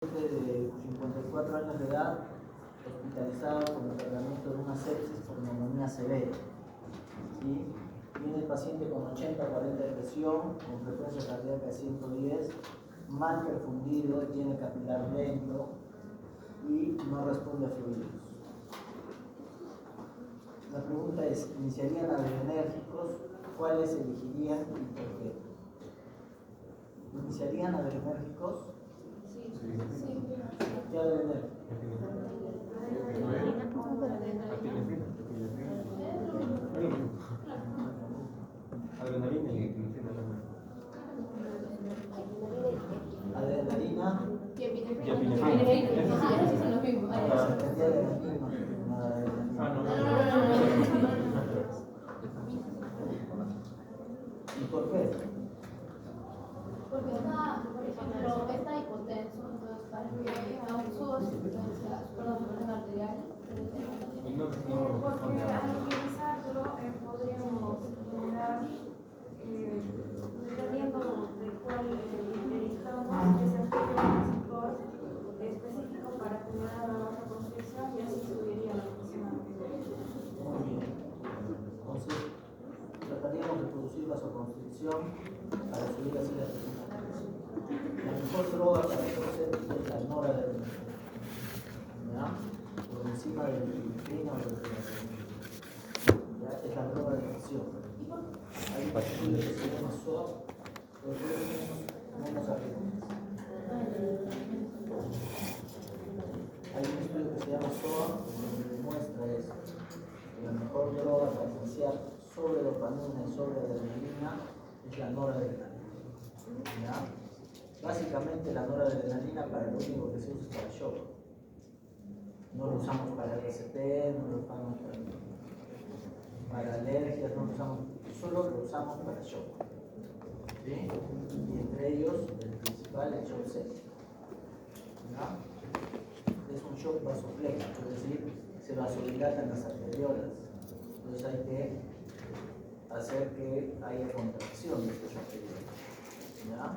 De 54 años de edad, hospitalizado con el tratamiento de una sepsis por neumonía severa. ¿Sí? Viene el paciente con 80-40 de presión, con frecuencia cardíaca de 110, mal perfundido, tiene capilar lento y no responde a fluidos. La pregunta es, ¿iniciarían adrenérgicos? ¿Cuáles elegirían y por qué? ¿Iniciarían adrenérgicos? Sí. ¿Qué adrenérgico? Adrenalina y Adrenalina Y epinefrina. Son los mismos. se entendía de la misma. ¿Y por qué? Porque está, por ejemplo, está hipotenso, entonces para que causó presión arterial. Porque al utilizarlo podríamos generar, dependiendo de cuál necesitamos, que se aplique un receptor específico para generar la baja constricción y así subiría la presión arterial. Muy bien. Entonces, trataríamos de producir vasoconstricción para subir así la presión arterial. La mejor droga para hacer es la noradrenalina. ¿Ya? Por encima del epinefrina o del adrenalina. ¿Ya? Es la droga de presión. Hay un estudio que se llama SOA, pero menos arritmias. Hay un estudio que se llama SOA, donde demuestra eso. Que la mejor droga para iniciar sobre dopamina y sobre adrenalina es la noradrenalina. ¿Ya? Básicamente la noradrenalina para lo único que se usa es para shock. No lo usamos para RCP, no lo usamos para alergias, no lo usamos, solo lo usamos para shock. ¿Sí? Y entre ellos, el principal es shock séptico. ¿Ya? Es un shock vasopléjico, es decir, se vasodilatan las arteriolas. Entonces hay que hacer que haya contracción de estos arteriolas. ¿Ya?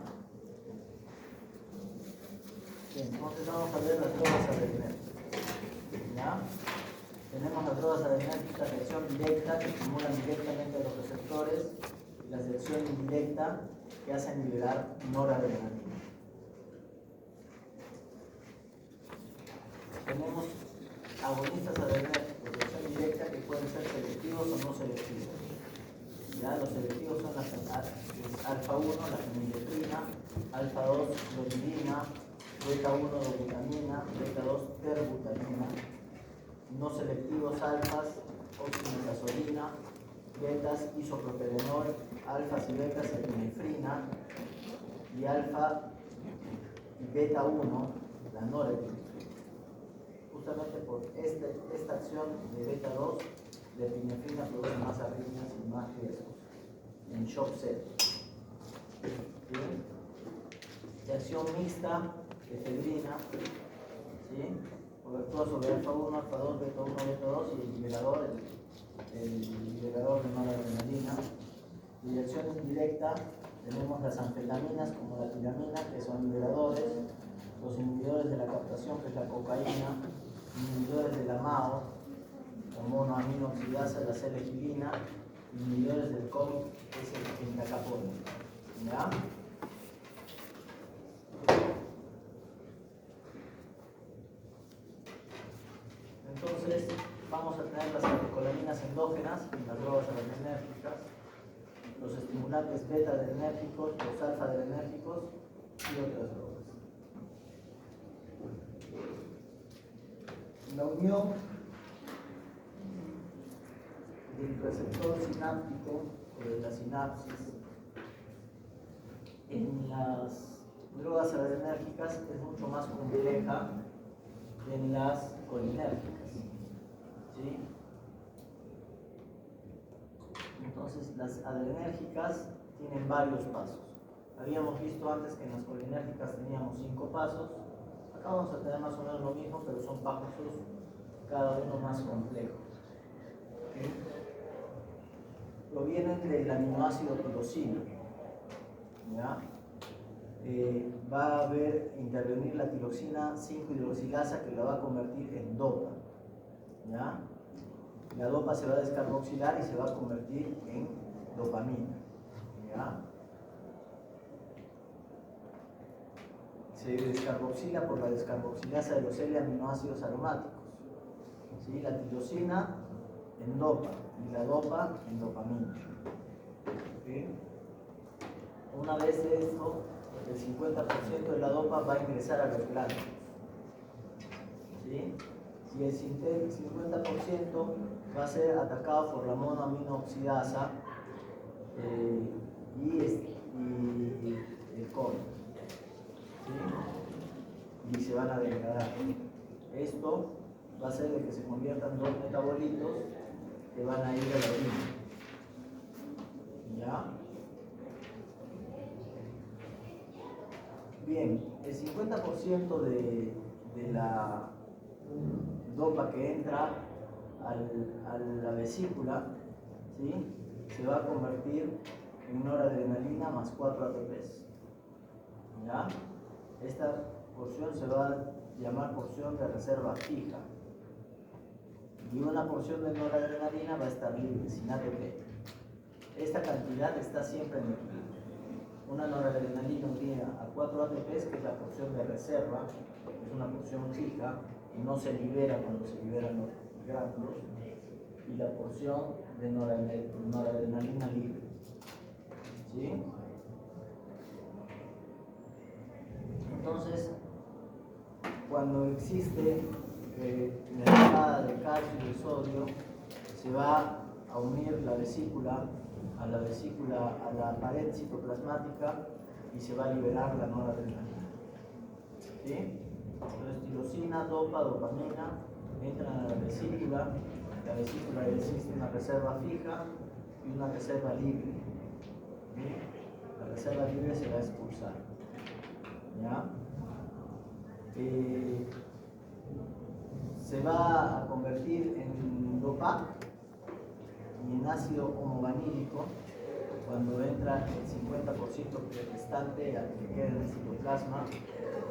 Bien, entonces vamos a ver las drogas adrenérgicas. ¿Ya? Tenemos las drogas adrenérgicas de acción directa que estimulan directamente a los receptores y las de acción indirecta que hacen liberar noradrenalina. Tenemos agonistas adrenérgicos de acción directa que pueden ser selectivos o no selectivos. ¿Ya? Los selectivos son las alfa 1, la fenilefrina, alfa 2, clonidina, beta 1, dobutamina, beta 2, terbutamina. No selectivos alfas, oximetazoline, betas, isoproperenol, alfas y betas, epinefrina, y alfa y beta 1, la norepinefrina. Justamente por esta acción de beta 2, la epinefrina produce más arritmias y más riesgos en shock séptico. De acción mixta, efedrina, ¿sí? Actúa sobre alfa 1, alfa 2, beta 1, beta 2 y el liberador de noradrenalina. Y de acción indirecta tenemos las anfetaminas como la tiramina, que son liberadores, los inhibidores de la captación, que es la cocaína, inhibidores de la MAO, la monoaminoxidasa, la C-legilina, inhibidores del COVID, que es el pentacapone. ¿Ya? Entonces, vamos a tener las catecolaminas endógenas, las drogas adrenérgicas, los estimulantes beta-adrenérgicos, los alfa-adrenérgicos y otras drogas. La unión del receptor sináptico o de la sinapsis en las drogas adrenérgicas es mucho más compleja que en las colinérgicas. ¿Sí? Entonces las adrenérgicas tienen varios pasos. Habíamos visto antes que en las colinérgicas teníamos 5 pasos. Acá vamos a tener más o menos lo mismo, pero son pasos cada uno más complejo. ¿Sí? Provienen del aminoácido tirosina. ¿Ya? va a intervenir la tiroxina 5-hidroxilasa que la va a convertir en dopa. ¿Ya? La dopa se va a descarboxilar y se va a convertir en dopamina. ¿Ya? Se descarboxila por la descarboxilasa de los L-aminoácidos aromáticos. ¿Sí? La tirosina en dopa y la dopa en dopamina. ¿Sí? Una vez de esto, el 50% de la dopa va a ingresar a los glándulos. ¿Sí? Y el 50% va a ser atacado por la monoaminooxidasa y el cobre. ¿Sí? Y se van a degradar. Esto va a hacer de que se conviertan dos metabolitos que van a ir a la orina. ¿Ya? Bien, el 50% de la dopa que entra a la vesícula, ¿sí? Se va a convertir en noradrenalina más 4 ATPs. ¿Ya? Esta porción se va a llamar porción de reserva fija. Y una porción de noradrenalina va a estar libre, sin ATP. Esta cantidad está siempre en equilibrio. Una noradrenalina unida a 4 ATPs, que es la porción de reserva, es una porción fija y no se libera cuando se liberan los glándulos, y la porción de noradrenalina libre. ¿Sí? Entonces, cuando existe la entrada de calcio y de sodio, se va a unir la vesícula a la pared citoplasmática y se va a liberar la noradrenalina. ¿Sí? Entonces, tirosina, dopa, dopamina entran a la vesícula existe una reserva fija y una reserva libre. ¿Sí? La reserva libre se va a expulsar. ¿Ya? Se va a convertir en dopa y en ácido homovanílico cuando entra el 50% restante que queda en el citoplasma,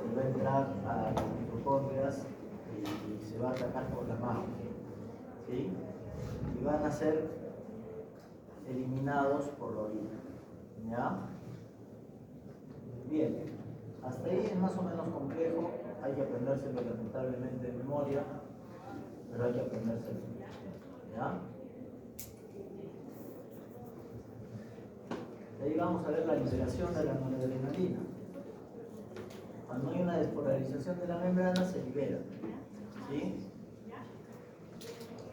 y va a entrar a las mitocondrias y se va a atacar por la mano. ¿Sí? Y van a ser eliminados por la orina. ¿Ya? Bien, hasta ahí es más o menos complejo, hay que aprendérselo lamentablemente de memoria, pero hay que aprendérselo. ¿Ya? De ahí vamos a ver la liberación de la noradrenalina. Cuando hay una despolarización de la membrana, se libera. ¿Sí?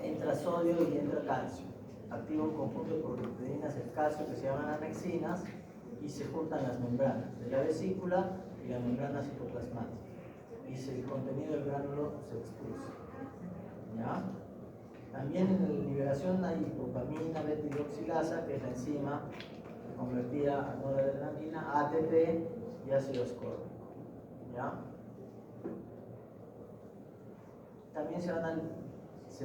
Entra sodio y entra calcio. Activa un conjunto de proteínas del calcio que se llaman anexinas y se juntan las membranas de la vesícula y la membrana citoplasmática. Y el contenido del gránulo se expulsa. ¿Ya? También en la liberación hay dopamina, beta-hidroxilasa, que es la enzima que convertía a noradrenalina, ATP y ácido ascórbico. ¿Ya? También se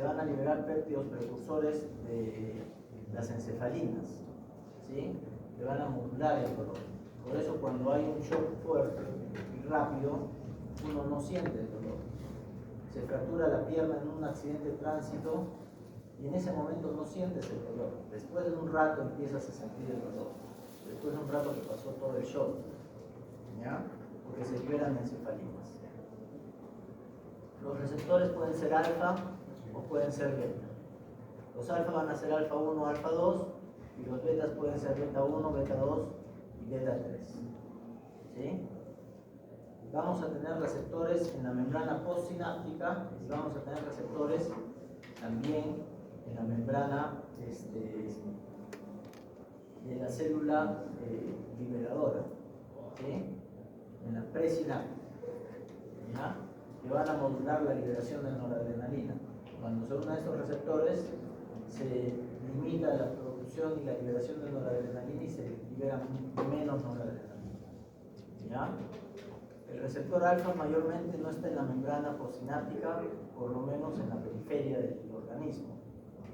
van a liberar péptidos precursores de las encefalinas, ¿sí? Que van a modular el dolor. Por eso cuando hay un shock fuerte y rápido, uno no siente el dolor. Se fractura la pierna en un accidente de tránsito y en ese momento no sientes el dolor. Después de un rato empiezas a sentir el dolor. Después de un rato que pasó todo el shock. ¿Ya? Porque se liberan encefalinas. Los receptores pueden ser alfa o pueden ser beta. Los alfa van a ser alfa 1, alfa 2, y los betas pueden ser beta 1, beta 2 y beta 3. ¿Sí? Vamos a tener receptores en la membrana postsináptica y vamos a tener receptores también en la membrana de la célula liberadora, ¿sí? En la presináptica, ¿ya? Que van a modular la liberación de noradrenalina. Cuando se unen estos receptores, se limita la producción y la liberación de noradrenalina y se libera menos noradrenalina. ¿Ya? El receptor alfa mayormente no está en la membrana postsináptica, por lo menos en la periferia del organismo,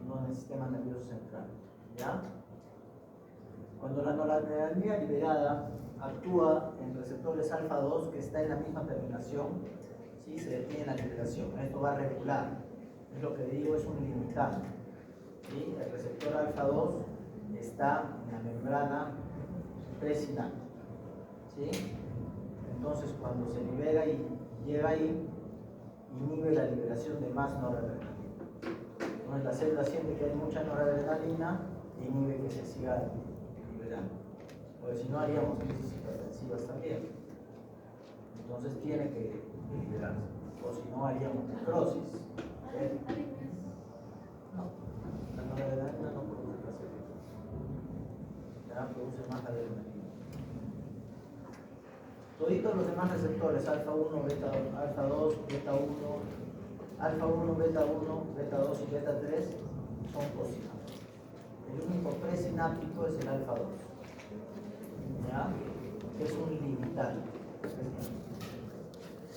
no en el sistema nervioso central. ¿Ya? Cuando la noradrenalina liberada actúa en receptores alfa 2 que está en la misma terminación, ¿sí? Se detiene la liberación. Esto va a regular. Es lo que digo, es un limitante. ¿Sí? El receptor alfa 2 está en la membrana presináptica. ¿Sí? Entonces, cuando se libera y llega ahí, inhibe la liberación de más noradrenalina. Entonces, la célula siente que hay mucha noradrenalina y inhibe que se siga liberando. Porque si no, haríamos crisis hipertensivas también. Entonces, tiene que liberarse. O si no, haríamos necrosis. No, la noradrenalina no produce placer. Ya produce más adrenalina. Toditos los demás receptores, alfa 1, beta, alfa 2, beta 1, alfa 1, beta 1, beta 2 y beta 3 son posinápticos. El único presináptico es el alfa 2, ¿ya? Que es un limitante.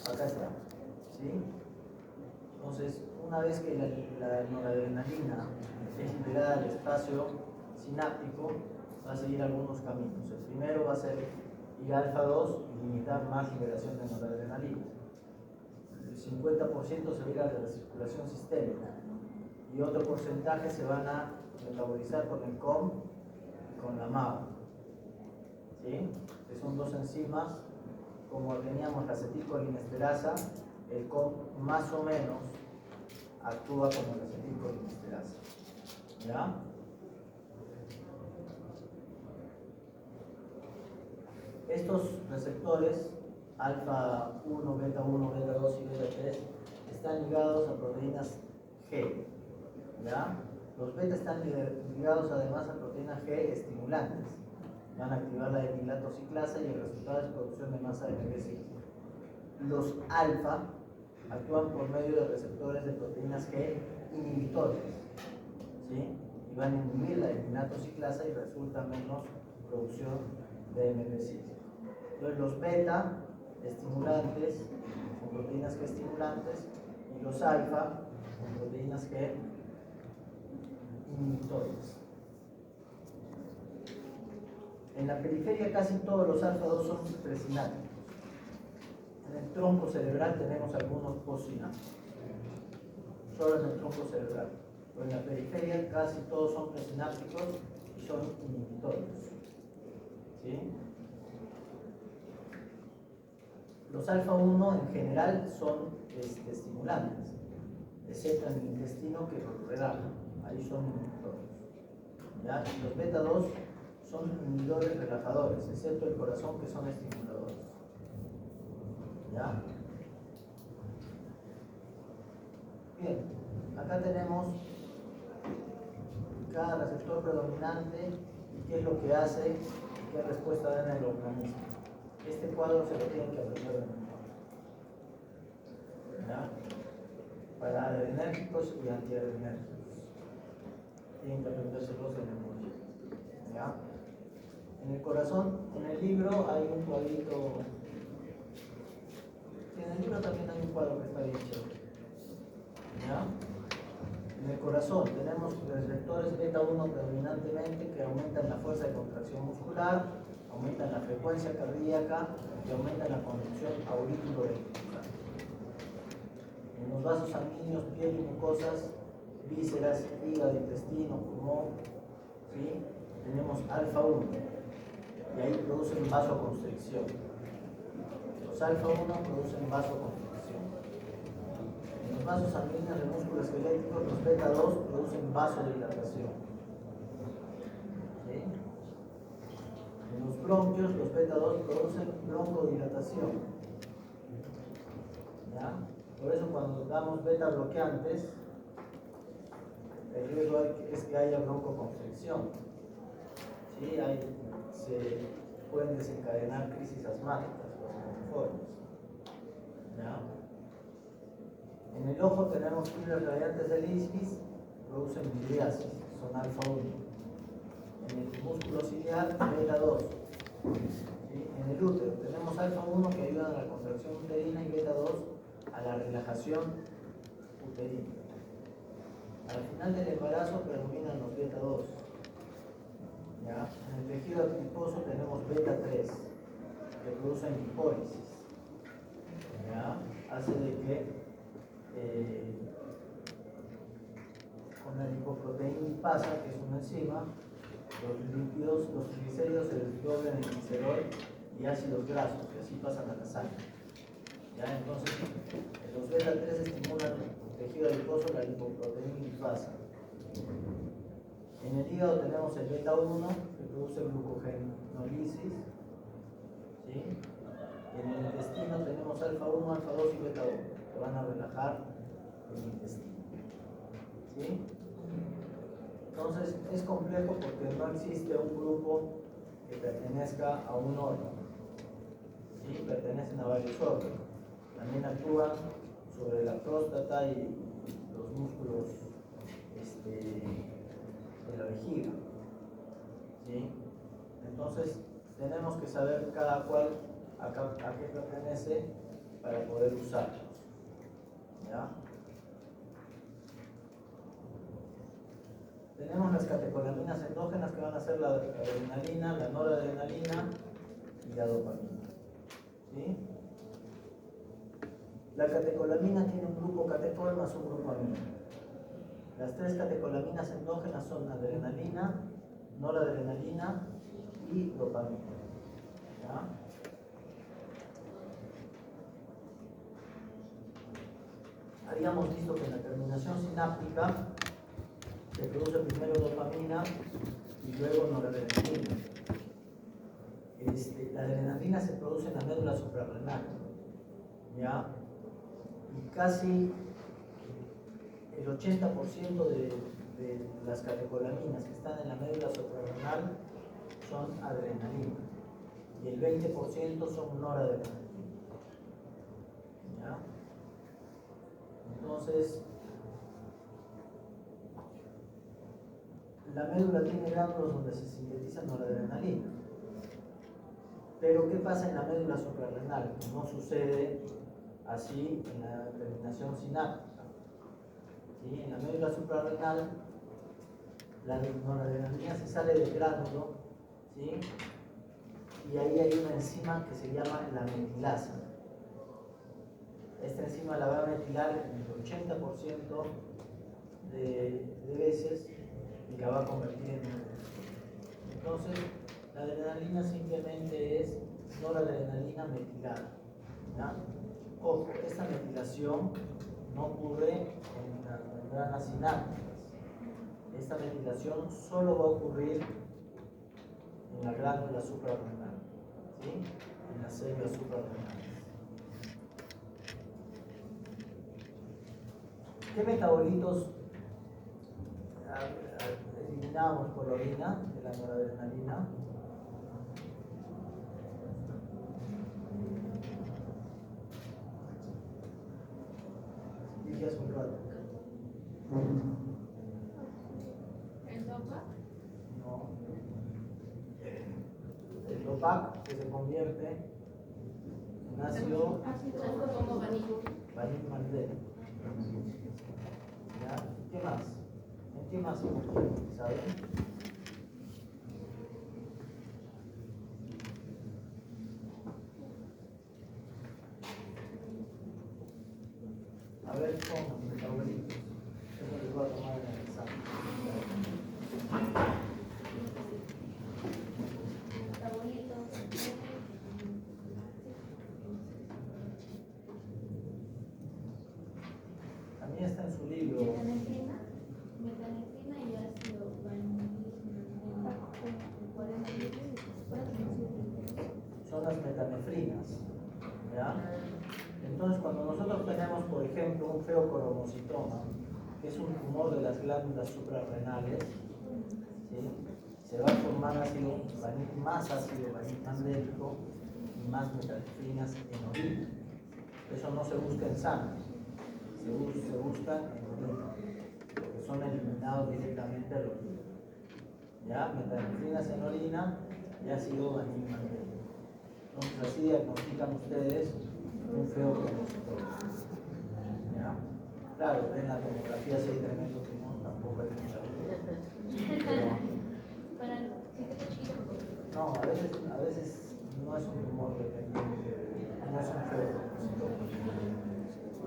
Acá está, ¿sí? Entonces, una vez que la noradrenalina es liberada al espacio sináptico, va a seguir algunos caminos. El primero va a ser ir a alfa 2 y limitar más liberación de noradrenalina. El 50% se va a ir a la circulación sistémica y otro porcentaje se van a metabolizar con el COM y con la MAO, ¿sí? Que son dos enzimas. Como teníamos la acetilcolinesterasa, el COM más o menos actúa como la acetilcolinesterasa, ¿ya? Estos receptores, alfa 1, beta 2 y beta 3, están ligados a proteínas G, ¿ya? Los beta están ligados además a proteínas G estimulantes. Van a activar la emilatociclasa y el resultado es producción de masa de MB5. Los alfa actúan por medio de receptores de proteínas G inhibitores, ¿sí? Y van a inhibir la emilatociclasa y resulta menos producción de MB5. Entonces los beta estimulantes son proteínas G estimulantes y los alfa son proteínas G inhibitores. En la periferia casi todos los alfa 2 son presinápticos. En el tronco cerebral tenemos algunos postsinápticos. Solo en el tronco cerebral. Pero en la periferia casi todos son presinápticos y son inhibitores. ¿Sí? Los alfa 1 en general son estimulantes, excepto en el intestino que los relaja. Ahí son inhibitores. ¿Ya? Y los beta 2 son inhibidores relajadores, excepto el corazón que son estimuladores. ¿Ya? Bien, acá tenemos cada receptor predominante y qué es lo que hace y qué respuesta da en el organismo. Este cuadro se lo tienen que aprender de memoria, ¿ya? Para adrenérgicos y antiadrenérgicos. Tienen que aprendérselos de memoria, ¿ya? En el corazón, en el libro hay un cuadrito. En el libro también hay un cuadro que está bien chévere, ¿ya? En el corazón tenemos receptores beta 1 predominantemente que aumentan la fuerza de contracción muscular, aumentan la frecuencia cardíaca y aumentan la conducción auriculoventricular. En los vasos sanguíneos, piel y mucosas, vísceras, hígado, intestino, pulmón, ¿sí? Tenemos alfa 1 y ahí producen vasoconstricción. Los alfa 1 producen vasoconstricción. En los vasos sanguíneos de músculo esquelético, los beta 2 producen vasodilatación. ¿Sí? En los bronquios, los beta 2 producen broncodilatación. ¿Ya? Por eso cuando damos beta bloqueantes, el riesgo es que haya broncoconstricción. ¿Sí? Se pueden desencadenar crisis asmáticas, los ¿ya? En el ojo tenemos fibras radiantes del isquis, producen midriasis, son alfa 1. En el músculo ciliar, beta 2. ¿Sí? En el útero tenemos alfa 1 que ayuda a la contracción uterina y beta 2 a la relajación uterina. Al final del embarazo predominan los beta 2. ¿Ya? En el tejido adiposo tenemos beta 3. que producen lipólisis. ¿Ya? Hace de que con la lipoproteína pasa, que es una enzima, los lípidos, los triglicéridos se desdoblan en glicerol y ácidos grasos, y así pasan a la sangre. ¿Ya? Entonces, los beta 3 estimulan el tejido adiposo, la lipoproteína lipasa. En el hígado tenemos el beta 1 que produce glucogenolisis, ¿sí? Y en el intestino tenemos alfa 1, alfa 2 y beta 1 que van a relajar el intestino, ¿sí? Entonces es complejo porque no existe un grupo que pertenezca a un órgano, ¿sí? Pertenecen a varios órganos. También actúan sobre la próstata y los músculos de la vejiga, ¿sí? Entonces tenemos que saber cada cual a qué pertenece para poder usarlos, ¿ya? Tenemos las catecolaminas endógenas que van a ser la adrenalina, la noradrenalina y la dopamina, ¿sí? La catecolamina tiene un grupo catecol más un grupo amino. Las tres catecolaminas endógenas son adrenalina, noradrenalina y dopamina. ¿Ya? Habíamos visto que en la terminación sináptica se produce primero dopamina y luego noradrenalina. La adrenalina se produce en la médula suprarrenal, ¿ya? Y casi el 80% de las catecolaminas que están en la médula suprarrenal son adrenalina y el 20% son noradrenalina, ¿ya? Entonces, la médula tiene glándulas donde se sintetiza noradrenalina. Pero ¿qué pasa en la médula suprarrenal? No sucede así en la terminación sináptica. ¿Sí? En la médula suprarrenal, la noradrenalina se sale del gránulo, ¿sí? Y ahí hay una enzima que se llama la metilasa. Esta enzima la va a metilar en el 80% de veces y la va a convertir en noradrenalina. Entonces, la adrenalina simplemente es noradrenalina metilada, ¿ya? Ojo, esta metilación no ocurre en las membranas sinápticas. Esta metilación solo va a ocurrir en la glándula suprarrenal, ¿sí? En las células suprarrenales. ¿Qué metabolitos eliminamos por la orina de la noradrenalina? Dije hace un rato. ¿El DOPA? No. El DOPAC que se convierte en ácido Como vanilla. vanil-mandel. ¿Ya? ¿Qué más? ¿En qué más se convierte? ¿Saben? A ver, pongan metabolitos. Eso les voy a tomar en el examen. También está en su libro. Metanefrina y ácido Son las metanefrinas, ¿ya? Entonces, cuando nosotros tenemos, por ejemplo, un feocromocitoma, que es un tumor de las glándulas suprarrenales, ¿sí? Se va a formar ácido más ácido vanil-mandélico y más metanefrinas en orina. Eso no se busca en sangre, se busca en orina, porque son eliminados directamente al orina. ¿Ya? Metanefrinas en orina y ácido vanil-mandélico. Entonces así diagnostican ustedes un feocromocitoma. ¿Ya? Claro, en la tomografía si hay tremendo tumor, tampoco hay mucha duda. Para el chiquito. No, a veces no no es un tumor dependiente, no es un feudo,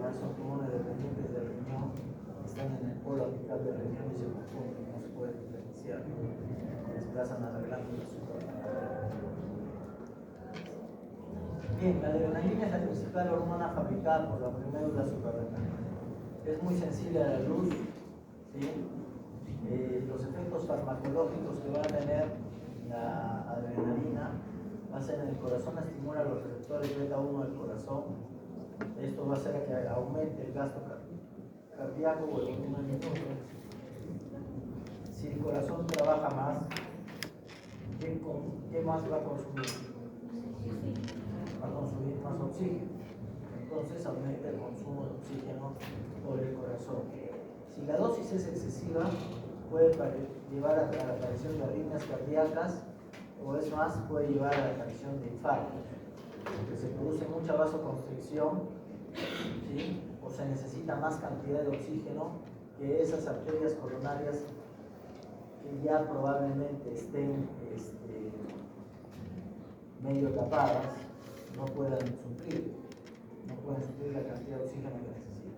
ya son tumores dependientes del riñón, están en el polo apical del riñón y se confunden, no se pueden diferenciar, desplazan a la glándula suprarrenal. Bien, la adrenalina es la principal hormona fabricada por la médula suprarrenal. Es muy sensible a la luz, ¿sí? Los efectos farmacológicos que va a tener la adrenalina va a ser en el corazón, estimula los receptores beta 1 del corazón. Esto va a hacer que aumente el gasto cardíaco o el volumen de pulso. Si el corazón trabaja más, ¿qué más va a consumir? Va a consumir más oxígeno. Entonces aumenta el consumo de oxígeno por el corazón. Si la dosis es excesiva, puede llevar a la aparición de arritmias cardíacas o es más, puede llevar a la aparición de infartos, porque se produce mucha vasoconstricción, ¿sí? O se necesita más cantidad de oxígeno que esas arterias coronarias que ya probablemente estén medio tapadas, no pueden suplir la cantidad de oxígeno que necesitan.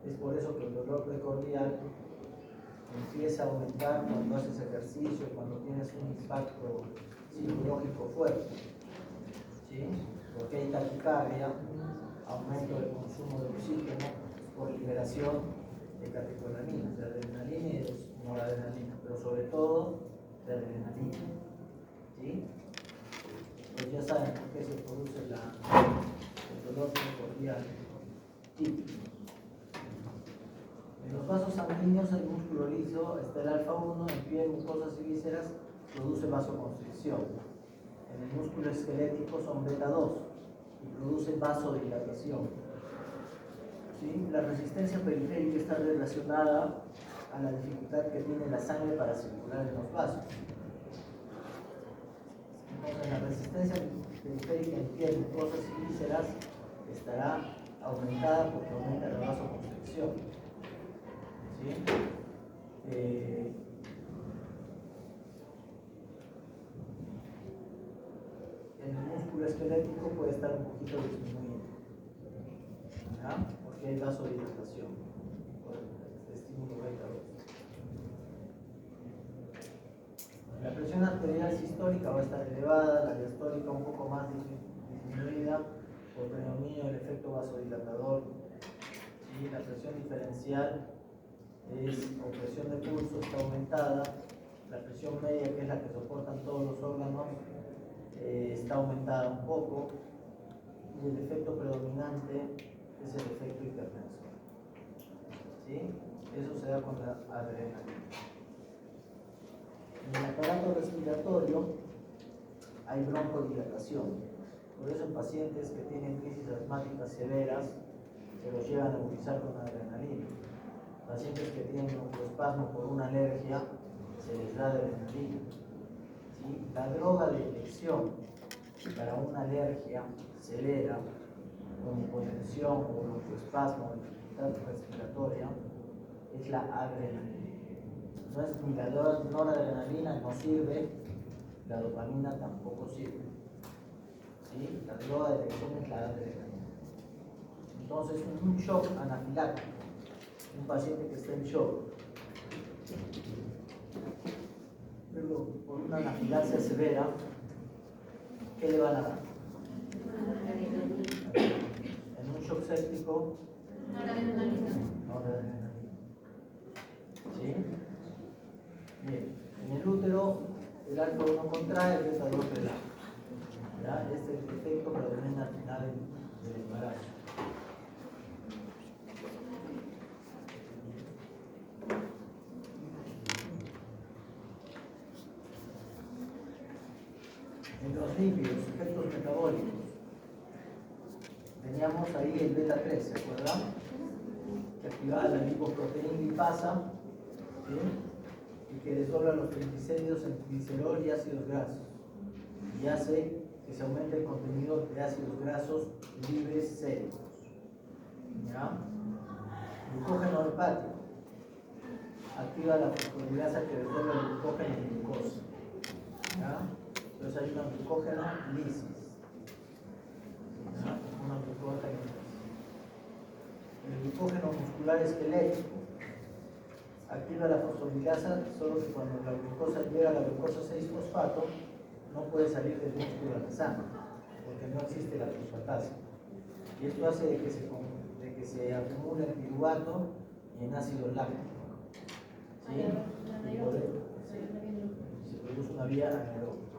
Es por eso que el dolor precordial empieza a aumentar cuando haces ejercicio, cuando tienes un impacto psicológico fuerte, ¿sí? Porque hay taquicardia, aumento del consumo de oxígeno por liberación de catecolaminas, de adrenalina y de noradrenalina, pero sobre todo de adrenalina, ¿sí? Pues ya saben por qué se produce el dolor precordial típico. En los vasos sanguíneos el músculo liso está el alfa 1, en piel, mucosas y vísceras, produce vasoconstricción. En el músculo esquelético son beta 2 y produce vasodilatación. ¿Sí? La resistencia periférica está relacionada a la dificultad que tiene la sangre para circular en los vasos. Entonces la resistencia periférica en piel, mucosas y vísceras estará aumentada porque aumenta la vasoconstricción. ¿Sí? El músculo esquelético puede estar un poquito disminuido, ¿ya? Porque hay vasodilatación por el estímulo beta 2. La presión arterial sistólica va a estar elevada, la diastólica un poco más disminuida por predominio del efecto vasodilatador. ¿Sí? La presión diferencial o presión de pulso está aumentada, la presión media, que es la que soportan todos los órganos, está aumentada un poco, y el efecto predominante es el efecto hipertensor. ¿Sí? Eso se da con la adrenalina. En el aparato respiratorio hay broncodilatación, por eso en pacientes que tienen crisis asmáticas severas se los llevan a nebulizar con adrenalina. Pacientes que tienen broncoespasmo por una alergia se les da adrenalina. ¿Sí? La droga de elección para una alergia severa, con hipotensión o broncoespasmo o dificultad respiratoria, es la adrenalina. No es ni la noradrenalina, no sirve, la dopamina tampoco sirve. ¿Sí? La droga de elección es la adrenalina. Entonces, un shock anafiláctico, un paciente que está en shock, pero por una anafilaxia severa, ¿qué le van a dar? En un shock séptico, noradrenalina. ¿Sí? Bien, en el útero el alfa 1 contrae, el beta 2 relaja. ¿Ya? Este es el efecto predomina al final del embarazo. En los lípidos, efectos metabólicos, teníamos ahí el beta 3, ¿se acuerdan? Que activaba la lipoproteína lipasa, ¿sí? Y que desdobla los triglicéridos en glicerol y ácidos grasos, y hace que se aumente el contenido de ácidos grasos libres séricos. ¿Ya? Glucógeno hepático activa la fosforilasa que desdobla el glucógeno en glucosa. ¿Ya? Entonces hay una glucógeno lisis. glucosaminosa. El glucógeno muscular esquelético activa la fosfolipasa, solo que cuando la glucosa llega a la glucosa 6-fosfato no puede salir del músculo a la sangre, porque no existe la fosfatasa. Y esto hace de que se acumule en piruvato y en ácido láctico. ¿Sí? Y se produce una vía anaeróbica.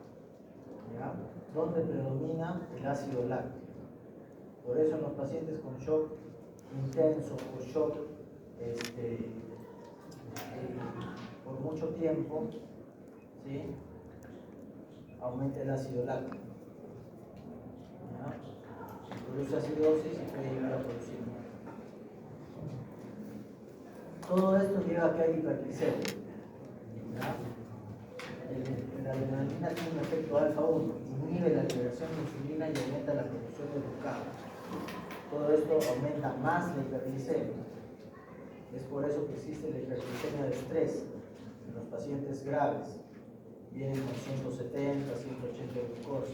¿Ya? Donde predomina el ácido láctico. Por eso en los pacientes con shock intenso o shock por mucho tiempo, ¿sí? Aumenta el ácido láctico. ¿Ya? Se produce acidosis y puede llegar a producir muerte. Todo esto lleva a que hay hiperglicemia. La adrenalina tiene un efecto alfa-1, inhibe la liberación de insulina y aumenta la producción de glucagón. Todo esto aumenta más la hiperglicemia. Es por eso que existe la hiperglicemia de estrés en los pacientes graves. Vienen con 170, 180 de glucosa.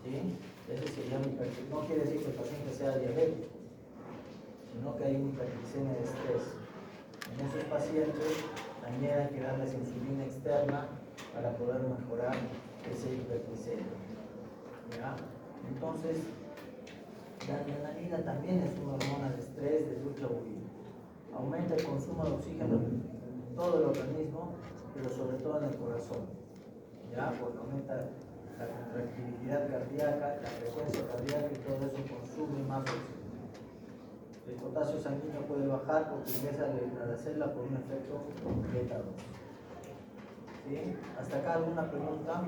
¿Sí? Ese se llama hiperglicemia. No quiere decir que el paciente sea diabético, sino que hay una hiperglicemia de estrés. En esos pacientes también hay que darles insulina externa para poder mejorar ese hiperglicemia. ¿Ya? Entonces, la adrenalina también es una hormona de estrés, de lucha o huida. Aumenta el consumo de oxígeno en todo el organismo, pero sobre todo en el corazón. ¿Ya? Porque aumenta la contractilidad cardíaca, la frecuencia cardíaca y todo eso consume más oxígeno. El potasio sanguíneo puede bajar porque ingresa a la célula por un efecto beta 2. ¿Sí? ¿Hasta acá alguna pregunta?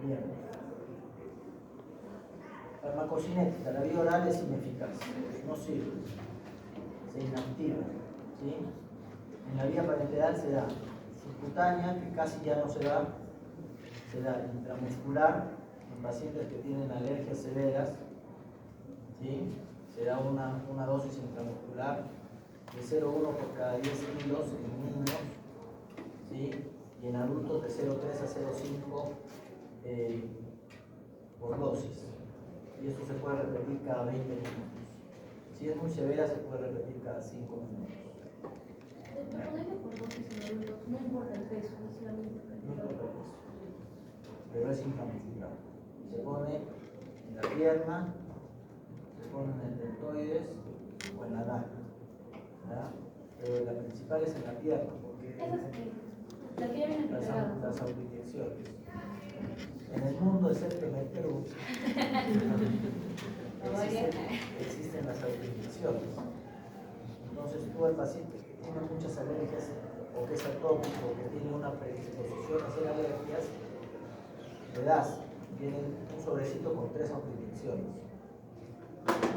Bien. Farmacocinética, la vía oral es ineficaz, no sirve, se inactiva. ¿Sí? En la vía parenteral se da subcutánea, que casi ya no se da intramuscular, en pacientes que tienen alergias severas. ¿Sí? Se da una dosis intramuscular de 0,1 por cada 10 kilos en niños, ¿sí? Y en adultos de 0,3 a 0,5 por dosis. Y esto se puede repetir cada 20 minutos. Si es muy severa, se puede repetir cada 5 minutos. Pero ponerle por dosis en adultos, no importa el peso, solamente No importa el peso, pero es intramuscular. Se pone en la pierna, se pone en el deltoides o en la nalga. ¿Ya? Pero la principal es en la pierna, porque la que ya viene preparada. las autoinyecciones. En el mundo, excepto en el Perú, existen las autoinyecciones. Entonces, tú al paciente que tiene muchas alergias o que es atópico o que tiene una predisposición a hacer alergias, le das, viene un sobrecito con 3 autoinyecciones.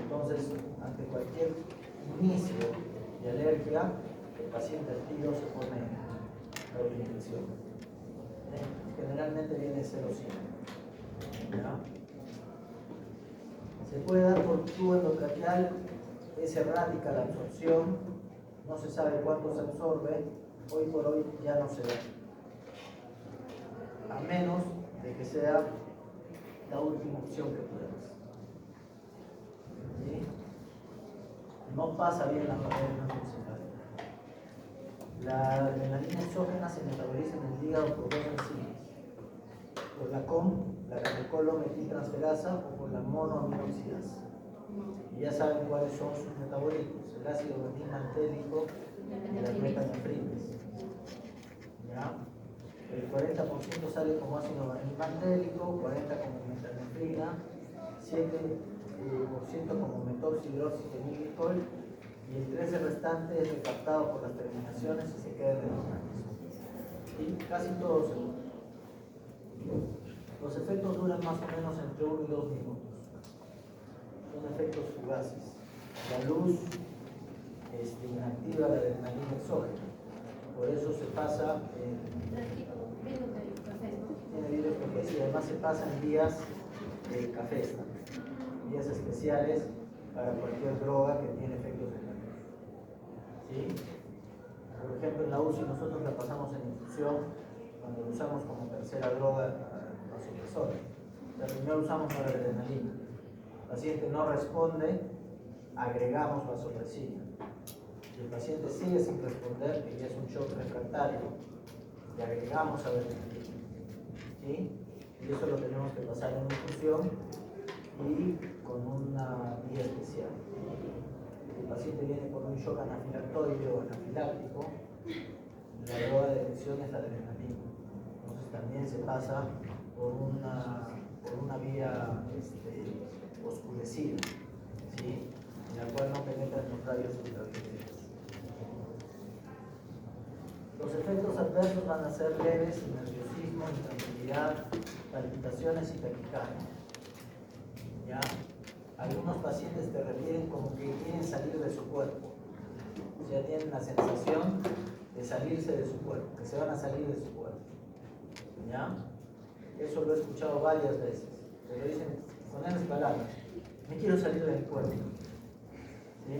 Entonces, ante cualquier inicio de alergia, el paciente al tiro se pone la autoinyección. Generalmente viene 0,5. ¿Ya? Se puede dar por tubo endotraqueal, es errática la absorción, no se sabe cuánto se absorbe, hoy por hoy ya no se da. A menos de que sea la última opción que puedas. ¿Sí? No pasa bien la manera toxicidad. La adrenalina exógena se metaboliza en el hígado por 2 enzimas. Por la COM, la catecolmetiltransferasa, o por la monoaminoxidasa. Y ya saben cuáles son sus metabolismos: el ácido metilmantélico y las metanefrinas. ¿Ya? El 40% sale como ácido metilmantélico, 40% como metanefrina, 7% como metoxidroxiglicol y el 13% restante es recaptado por las terminaciones y se queda en el organismo. Y casi todos se mueren. Los efectos duran más o menos entre 1 y 2 minutos. Son efectos fugaces. La luz inactiva la adrenalina exógena. Por eso se pasa tiene videocafés y además se pasa en días de cafés, días especiales para cualquier droga que tiene efectos de la luz. ¿Sí? Por ejemplo, en la UCI nosotros la pasamos en infusión cuando lo usamos como tercera droga vasopresora. O sea, primero usamos noradrenalina. El paciente no responde, agregamos vasopresina. Si el paciente sigue sin responder, que ya es un shock refractario, le agregamos adrenalina. ¿Sí? Y eso lo tenemos que pasar en infusión y con una vía especial. Si el paciente viene con un shock anafilactoide o anafiláctico, la droga de elección es la adrenalina. Entonces también se pasa por una vía oscurecida, ¿sí? En la cual no penetran los rayos ultravioletas. Los efectos adversos van a ser leves, nerviosismo, intranquilidad, palpitaciones y taquicardia. ¿Ya? Algunos pacientes te refieren como que quieren salir de su cuerpo. O sea, tienen la sensación de salirse de su cuerpo, que se van a salir de su cuerpo. ¿Ya? Eso lo he escuchado varias veces. Te lo dicen con esas palabras. Me quiero salir de mi cuerpo. ¿Sí?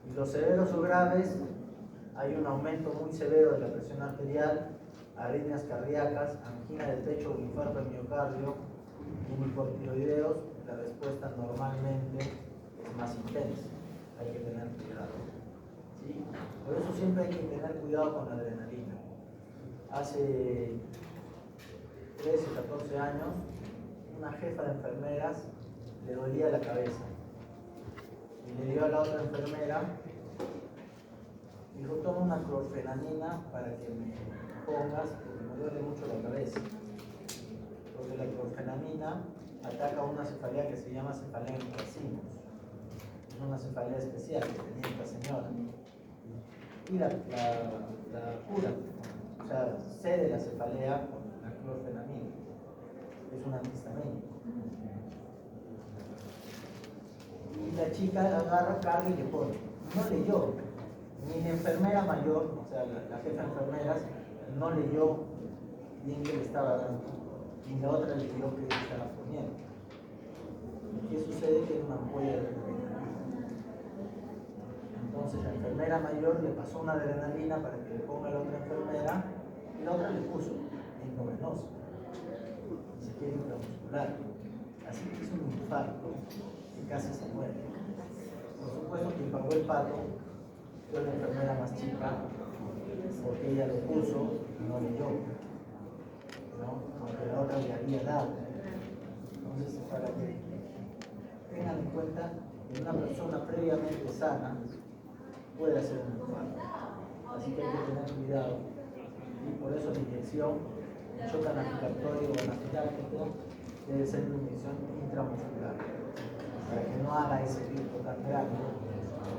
Y los severos o graves, hay un aumento muy severo de la presión arterial, arritmias cardíacas, angina del pecho o infarto del miocardio y hipotiroideos. La respuesta normalmente es más intensa. Hay que tener cuidado. ¿Sí? Por eso siempre hay que tener cuidado con la adrenalina. Hace 13, 14 años, una jefa de enfermeras le dolía la cabeza y le dio a la otra enfermera, dijo: toma una clorfenamina para que me pongas porque me duele mucho la cabeza, porque la clorfenamina ataca una cefalea que se llama cefalea en racimos. Es una cefalea especial que tenía esta señora y la cura, o sea, cede la cefalea con la clorfenamina. Es un antihistamínico. Y la chica agarra, carga y le pone. No leyó. Ni la enfermera mayor, o sea, la jefa de enfermeras, no leyó bien qué le estaba dando. Ni la otra leyó qué le estaba poniendo. ¿Qué sucede? Que era una ampolla de adrenalina. Entonces la enfermera mayor le pasó una adrenalina para que le ponga a la otra enfermera y la otra le puso intravenosa. Se quiere intramuscular. Así que hizo un infarto y casi se muere. Por supuesto que pagó el pato fue la enfermera más chica porque ella lo puso y no leyó, ¿no? Aunque la otra le había dado. Entonces, para que tengan en cuenta que una persona previamente sana puede hacer un infarto. Así que hay que tener cuidado. Y por eso la inyección, el shock anafiláctico o anafiláctico, debe ser una inyección intramuscular, para que no haga ese efecto tan grande,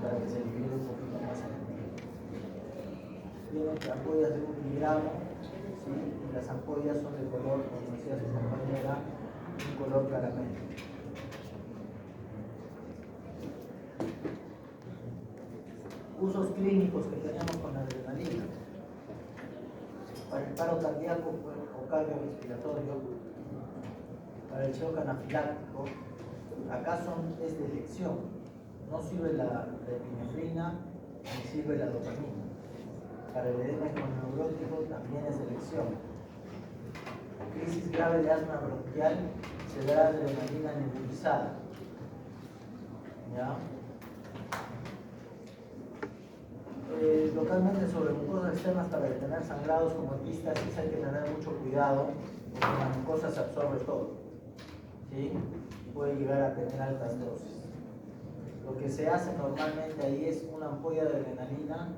para que se libere un poquito más energía. Tienen ampollas de 1 miligramo, ¿sí? Y las ampollas son de color, como decía su compañera, un color caramelo. Usos clínicos que tenemos con la adrenalina. Para el paro cardíaco o cardiorrespiratorio, para el shock anafiláctico, acá es de elección. No sirve la epinefrina ni sirve la dopamina. Para el edema neurótico también es de elección. Crisis grave de asma bronquial se da adrenalina nebulizada. ¿Ya? Localmente sobre mucosas externas para detener sangrados como epistasis hay que tener mucho cuidado porque la mucosa se absorbe todo, ¿sí? Y puede llegar a tener altas dosis. Lo que se hace normalmente ahí es una ampolla de adrenalina,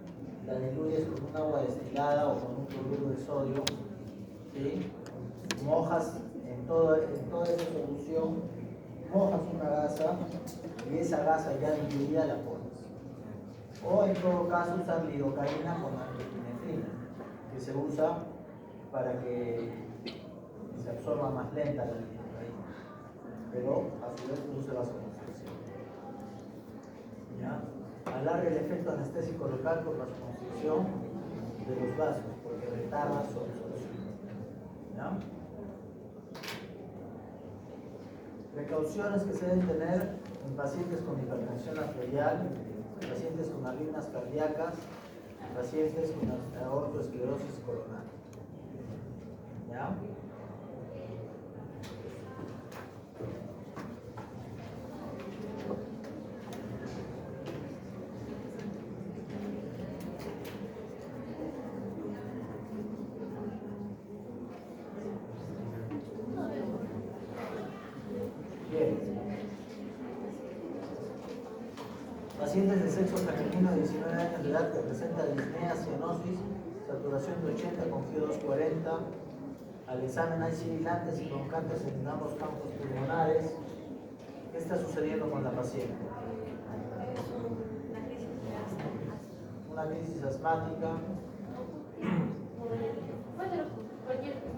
la diluyes con un agua destilada o con un cloruro de sodio, ¿sí? Mojas en toda esa solución, mojas una gasa y esa gasa ya diluida la pones. O en todo caso usar lidocaína con epinefrina, que se usa para que se absorba más lenta la lidocaína, pero a su vez produce vasoconstricción. ¿Ya? Alarga el efecto anestésico local por vasoconstricción de los vasos, porque retarda su absorción. ¿Ya? Precauciones que se deben tener en pacientes con hipertensión arterial, pacientes con arritmias cardíacas, pacientes con aortoesclerosis coronaria. ¿Ya? Bien. Pacientes de sexo femenino de 19 años de edad que presentan disnea, cianosis, saturación de 80 con FIO240. Al examen hay sibilantes y broncantes en ambos campos pulmonares. ¿Qué está sucediendo con la paciente? Una crisis asmática.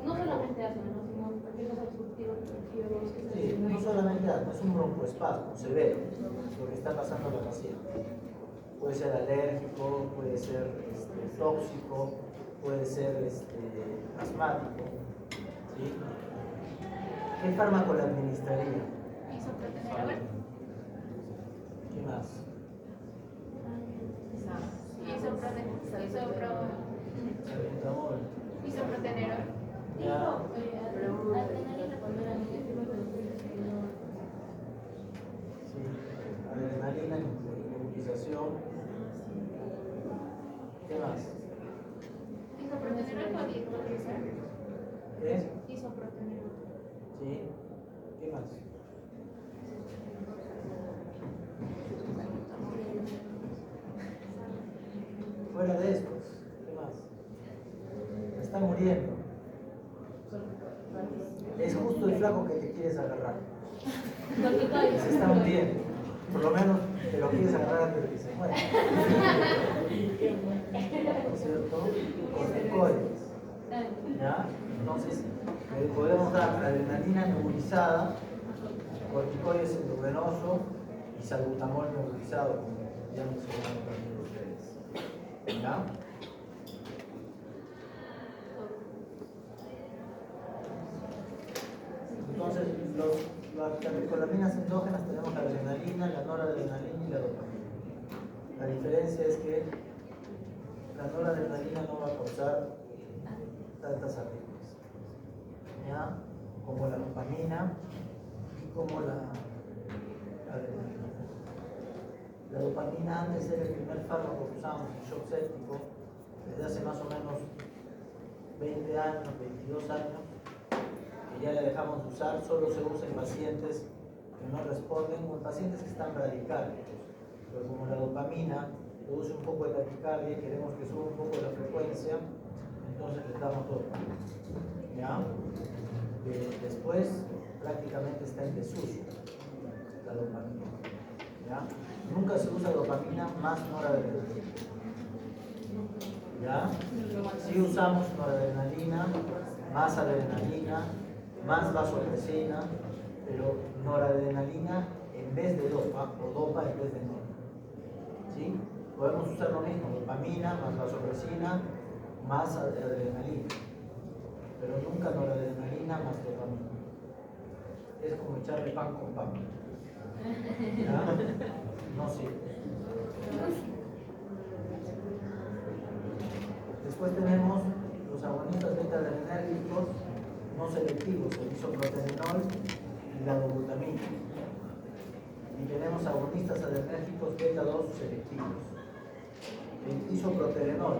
No solamente asma, ¿no? Sino cualquier cosa obstructiva que Sí, no solamente asma, es un broncoespasmo severo lo que está pasando a la paciente. Puede ser alérgico, puede ser tóxico, puede ser asmático. ¿Sí? ¿Qué fármaco le administraría? Isoproterenol. ¿Qué más? Isoproterenol. Ya. Sí, adrenalina, nebulización. ¿Qué más? Isoproterenol podría ser. ¿Qué? Isoproterenol. Sí. ¿Qué más? Fuera de estos, ¿qué más? Está muriendo. Es justo el flaco que te quieres agarrar. Se está muriendo. Por lo menos te lo quieres agarrar antes de que se muera. ¿No es cierto? Corticoides. ¿Ya? Entonces, podemos dar adrenalina nebulizada, corticoides endovenoso y salbutamol nebulizado, como ya mencionaron también ustedes. ¿Ya? Entonces, las catecolaminas endógenas tenemos la adrenalina, la noradrenalina y la dopamina. La diferencia es que la noradrenalina no va a causar tantas arritmias, ¿ya? Como la dopamina y como la adrenalina. La dopamina, antes era el primer fármaco que usábamos en shock séptico, desde hace más o menos 20 años, 22 años, que ya la dejamos de usar. Solo se usa en pacientes que no responden o en pacientes que están radicales. Pero como la dopamina produce un poco de taquicardia y queremos que suba un poco la frecuencia, entonces les damos dopamina. ¿Ya? Después prácticamente está en desuso la dopamina. ¿Ya? Nunca se usa dopamina más noradrenalina. ¿Ya? Sí usamos noradrenalina, más adrenalina, más vasopresina, pero noradrenalina en vez de dopa o dopa en vez de nora. ¿Sí? Podemos usar lo mismo, dopamina más vasopresina más adrenalina, pero nunca noradrenalina más dopamina. Es como echarle pan con pan. ¿Ya? No sirve. Después tenemos los agonistas beta-adrenérgicos no selectivos, el isoproterenol y la dobutamina. Y tenemos agonistas adrenérgicos beta-2 selectivos. El isoproterenol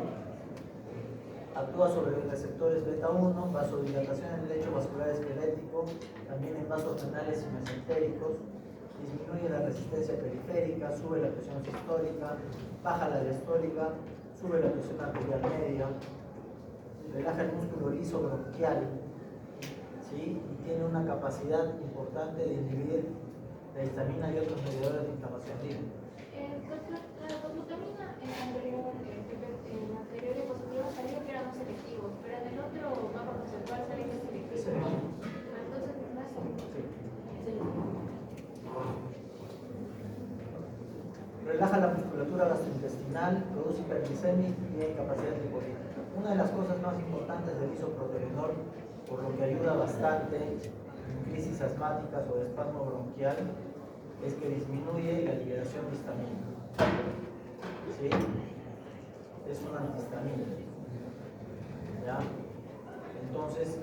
actúa sobre los receptores beta-1, vasodilatación en el lecho vascular esquelético, también en vasos renales y mesentéricos, disminuye la resistencia periférica, sube la presión sistólica, baja la diastólica, sube la presión arterial media, relaja el músculo liso bronquial, ¿sí? Y tiene una capacidad importante de inhibir la histamina y otros mediadores de inflamación libre. La dobutamina en la anterior diapositiva salió que era no selectivo, pero en el otro mapa conceptual salió que es selectivo. Sí. Entonces no es selectivo. Relaja la musculatura gastrointestinal, produce hiperglicemia y tiene capacidad lipolítica. Una de las cosas más importantes del isoproterenol, por lo que ayuda bastante en crisis asmáticas o de espasmo bronquial, es que disminuye la liberación de histamina. ¿Sí? Es un antihistamínico. ¿Ya? Entonces,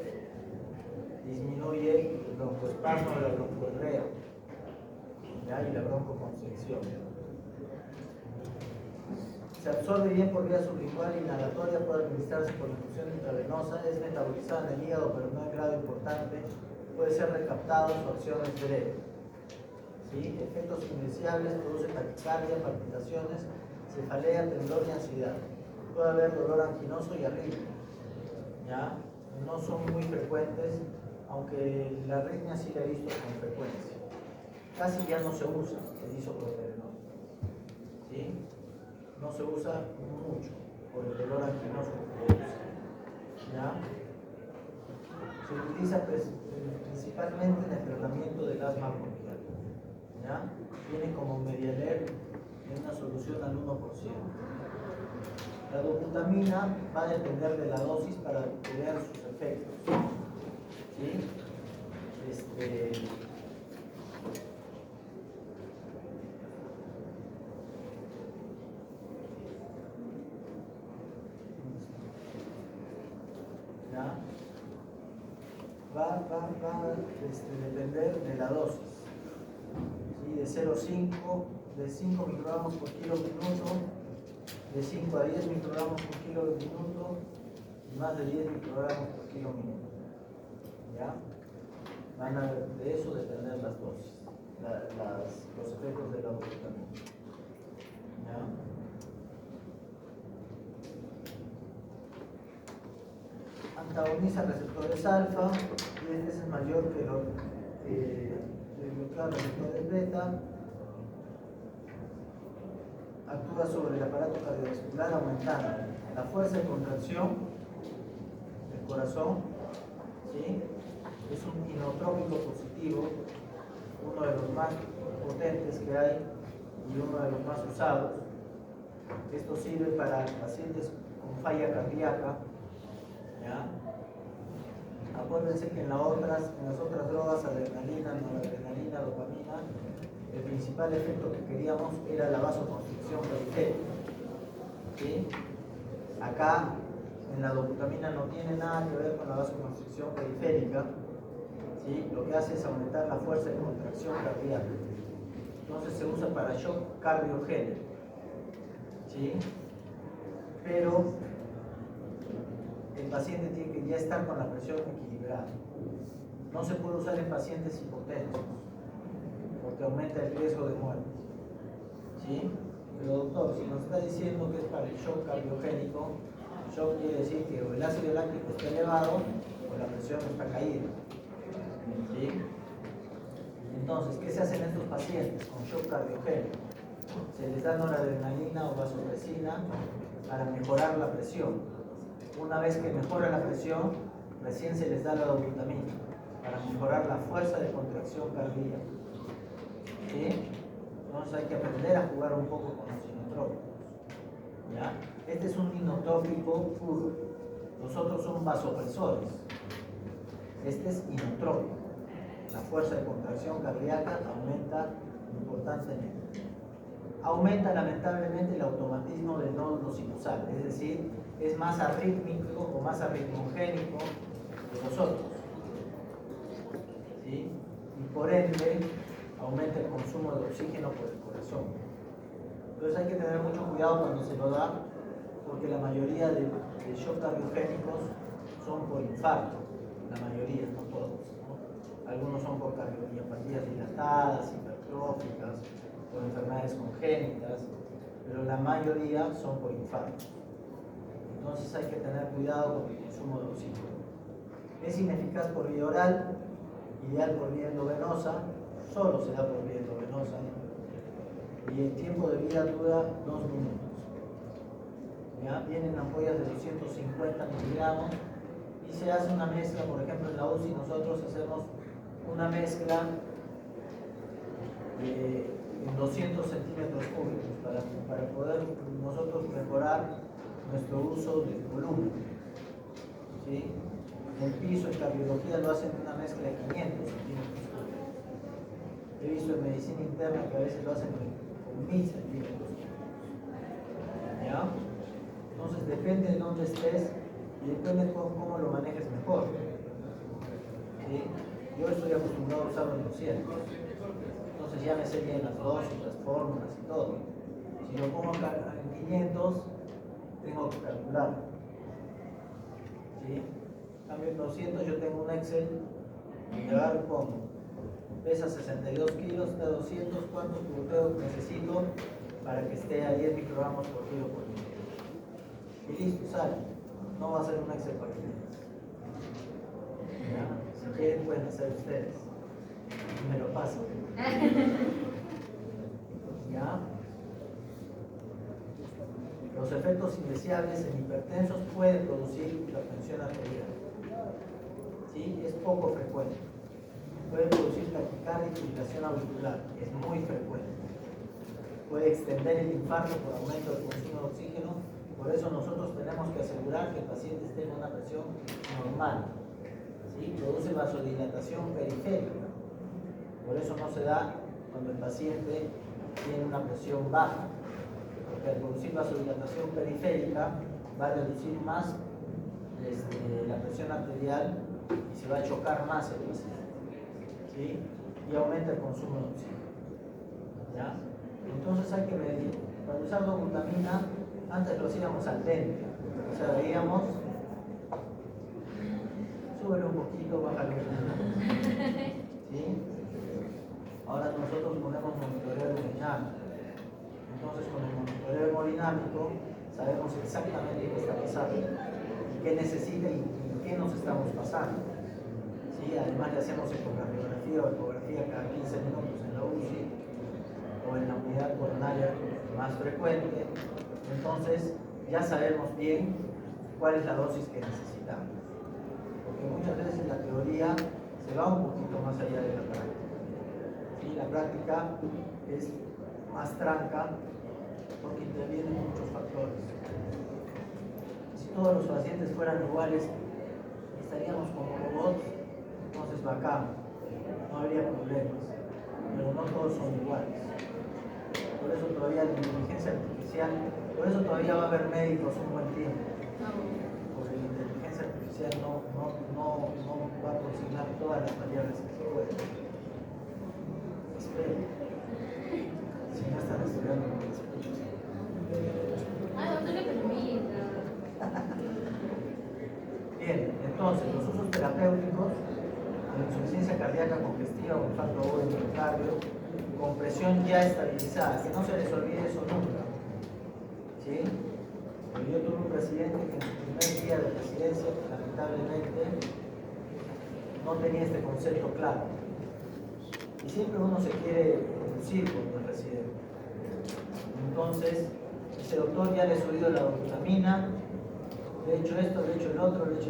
disminuye el broncoespasmo de la broncoirrea, ¿ya? Y la broncoconstricción. Se absorbe bien por vía sublingual inhalatoria, puede administrarse por infusión intravenosa, es metabolizada en el hígado pero no en grado importante, puede ser recaptado su acción es breve. ¿Sí? Efectos indeseables, produce taquicardia, palpitaciones, cefalea, temblor y ansiedad. Puede haber dolor anginoso y arritmia. ¿Ya? No son muy frecuentes, aunque la arritmia sí la he visto con frecuencia. Casi ya no se usa el isoproterenol. ¿Sí? No se usa mucho por el dolor anginoso que produce. ¿Ya? Se utiliza principalmente en el tratamiento del asma bronquial. ¿Ya? Tiene como Medialer en una solución al 1%. La dobutamina va a depender de la dosis para tener sus efectos. ¿Sí? ¿Ya? Va a depender de la dosis. ¿Sí? De 0,5, de 5 microgramos por kilo minuto, de 5 a 10 microgramos por kilo minuto y más de 10 microgramos por kilo minuto. ¿Ya? Van a de eso depender las dosis, los efectos de la dobutamina. ¿Ya? Antagoniza receptores alfa, 10 veces mayor que el bloqueado de receptores beta. Actúa sobre el aparato cardiovascular aumentando la fuerza de contracción del corazón. ¿Sí? Es un inotrópico positivo, uno de los más potentes que hay y uno de los más usados. Esto sirve para pacientes con falla cardíaca. ¿Ya? Acuérdense que en las otras drogas, adrenalina, noradrenalina, dopamina, el principal efecto que queríamos era la vasoconstricción periférica. ¿Sí? Acá en la dobutamina no tiene nada que ver con la vasoconstricción periférica. ¿Sí? Lo que hace es aumentar la fuerza de contracción cardíaca. Entonces se usa para shock cardiogénico. ¿Sí? Pero el paciente tiene que ya estar con la presión equilibrada. No se puede usar en pacientes hipotensos porque aumenta el riesgo de muerte. ¿Sí? Pero doctor, si nos está diciendo que es para el shock cardiogénico, shock quiere decir que o el ácido láctico está elevado o la presión está caída. ¿Sí? Entonces, ¿qué se hace en estos pacientes con shock cardiogénico? Se les da noradrenalina o vasopresina para mejorar la presión. Una vez que mejora la presión, recién se les da la dobutamina para mejorar la fuerza de contracción cardíaca. ¿Sí? Entonces hay que aprender a jugar un poco con los inotrópicos. ¿Ya? Este es un inotrópico puro. Los otros son vasopresores. Este es inotrópico. La fuerza de contracción cardíaca aumenta importantemente. Aumenta lamentablemente el automatismo del nódulo sinusal, es decir, es más arrítmico o más arritmogénico que los otros. ¿Sí? Y por ende aumenta el consumo de oxígeno por el corazón. Entonces hay que tener mucho cuidado cuando se lo da, porque la mayoría de shock cardiogénicos son por infarto, la mayoría, no todos, ¿no? Algunos son por cardiomiopatías dilatadas, hipertróficas, por enfermedades congénitas, pero la mayoría son por infarto. Entonces hay que tener cuidado con el consumo de oxígeno. Es ineficaz por vía oral, ideal por vía endovenosa, solo se da por vía endovenosa, y el tiempo de vida dura 2 minutos. ¿Ya? Vienen ampollas de 250 miligramos y se hace una mezcla. Por ejemplo, en la UCI nosotros hacemos una mezcla en 200 centímetros cúbicos para poder nosotros mejorar nuestro uso del volumen. ¿Sí? En piso, en cardiología lo hacen en una mezcla de 500 centímetros cúbicos. He visto en medicina interna que a veces lo hacen con 1000 centímetros cúbicos. ¿Ya? Entonces depende de dónde estés y depende de cómo lo manejes mejor. ¿sí? Yo estoy acostumbrado a usarlo en 200. Entonces ya me sé bien las dosis, las fórmulas y todo. Si lo pongo acá en 500, tengo que calcular. ¿Sí? En cambio en 200 yo tengo un Excel y agarro y pongo. Pesa 62 kilos, de 200, ¿cuántos gluteos necesito para que esté a 10 microgramos por kilo por minuto? Y listo, sale. No va a ser un Excel para clientes. Si quieren pueden hacer ustedes. Me lo pasan. ¿Ya? Los efectos indeseables en hipertensos pueden producir hipertensión arterial. ¿Sí? Es poco frecuente. Puede producir taquicardia y fibrilación auricular. Es muy frecuente. Puede extender el infarto por aumento del consumo de oxígeno. Por eso nosotros tenemos que asegurar que el paciente esté en una presión normal. ¿Sí? Produce vasodilatación periférica. Por eso no se da cuando el paciente tiene una presión baja. Porque al producir vasodilatación periférica va a reducir más la presión arterial y se va a chocar más el paciente. ¿Sí? Y aumenta el consumo de oxígeno. ¿Ya? Entonces hay que medir. Para usar dobutamina, antes lo hacíamos al dente. O sea, veíamos, súbele un poquito, bájale un poquito. ¿Sí? Ahora nosotros ponemos monitoreo hemodinámico. Entonces con el monitoreo hemodinámico sabemos exactamente qué está pasando, qué necesita y qué nos estamos pasando. ¿Sí? Además le hacemos ecocardiografía o ecografía cada 15 minutos en la UCI o en la unidad coronaria más frecuente. Entonces ya sabemos bien cuál es la dosis que necesitamos. Porque muchas veces la teoría se va un poquito más allá de la práctica. ¿Sí? La práctica es más tranca porque intervienen muchos factores. Si todos los pacientes fueran iguales, estaríamos como robots, entonces bacán, no habría problemas, pero no todos son iguales. Por eso todavía la inteligencia artificial, por eso todavía va a haber médicos un buen tiempo, porque la inteligencia artificial no va a consignar todas las variables que se pueden. Espero. Si no están estudiando, no les explico. No le permita. Bien, entonces los usos terapéuticos de insuficiencia cardíaca congestiva o infarto agudo de miocardio con presión ya estabilizada, que no se les olvide eso nunca. ¿Sí? Pero yo tuve un presidente que en su primer día de presidencia, lamentablemente, no tenía este concepto claro. Y siempre uno se quiere lucir con el presidente. Entonces, ese doctor ya le he subido la dobutamina, le he hecho esto, le he hecho el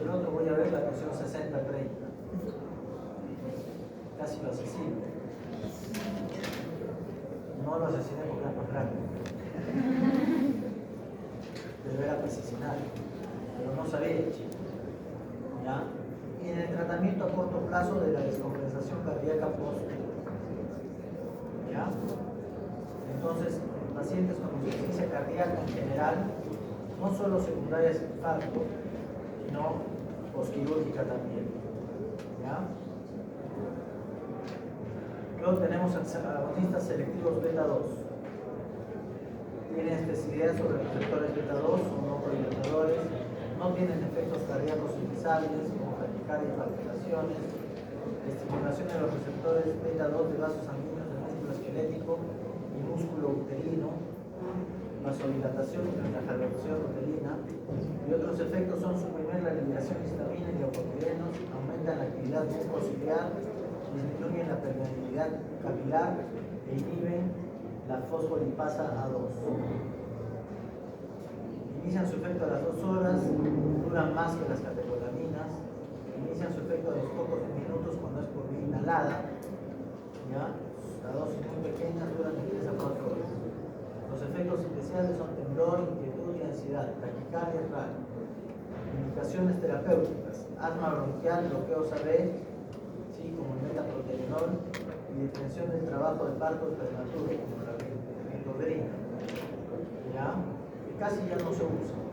otro, voy a ver la presión 60-30. Casi lo asesino. No lo asesiné porque era más grande. Pero era asesinario. Pero no sabía, chico. ¿Ya? Y en el tratamiento a corto plazo de la descompensación cardíaca post. ¿Ya? Entonces, pacientes con insuficiencia cardíaca en general, no solo secundarias de infarto, sino posquirúrgica también. ¿Ya? Luego tenemos agonistas selectivos beta 2. Tienen especificidad sobre los receptores beta 2, son no prodilatadores, no tienen efectos cardíacos indeseables como taquicardia y palpitaciones, estimulación de los receptores beta 2 de vasos sanguíneos del músculo esquelético y músculo uterino, vasodilatación y contracción uterina, y otros efectos son suprimir la liberación de histamina y leucotrienos, aumentan la actividad mucociliar, disminuyen la permeabilidad capilar e inhiben la fosfolipasa A2. Inician su efecto a las 2 horas, duran más que las catecolaminas, inician su efecto a los pocos minutos cuando es por vía inhalada, ¿ya? La dosis muy pequeña, duran de 3 a 4 horas. Los efectos especiales son temblor, inquietud y ansiedad, taquicardia rara. Indicaciones terapéuticas, asma bronquial, bloqueos AB, ¿sí? Como el metaproterenol, y detención del trabajo de parto prematuro, como la ritodrina. ¿Ya? Que casi ya no se usan.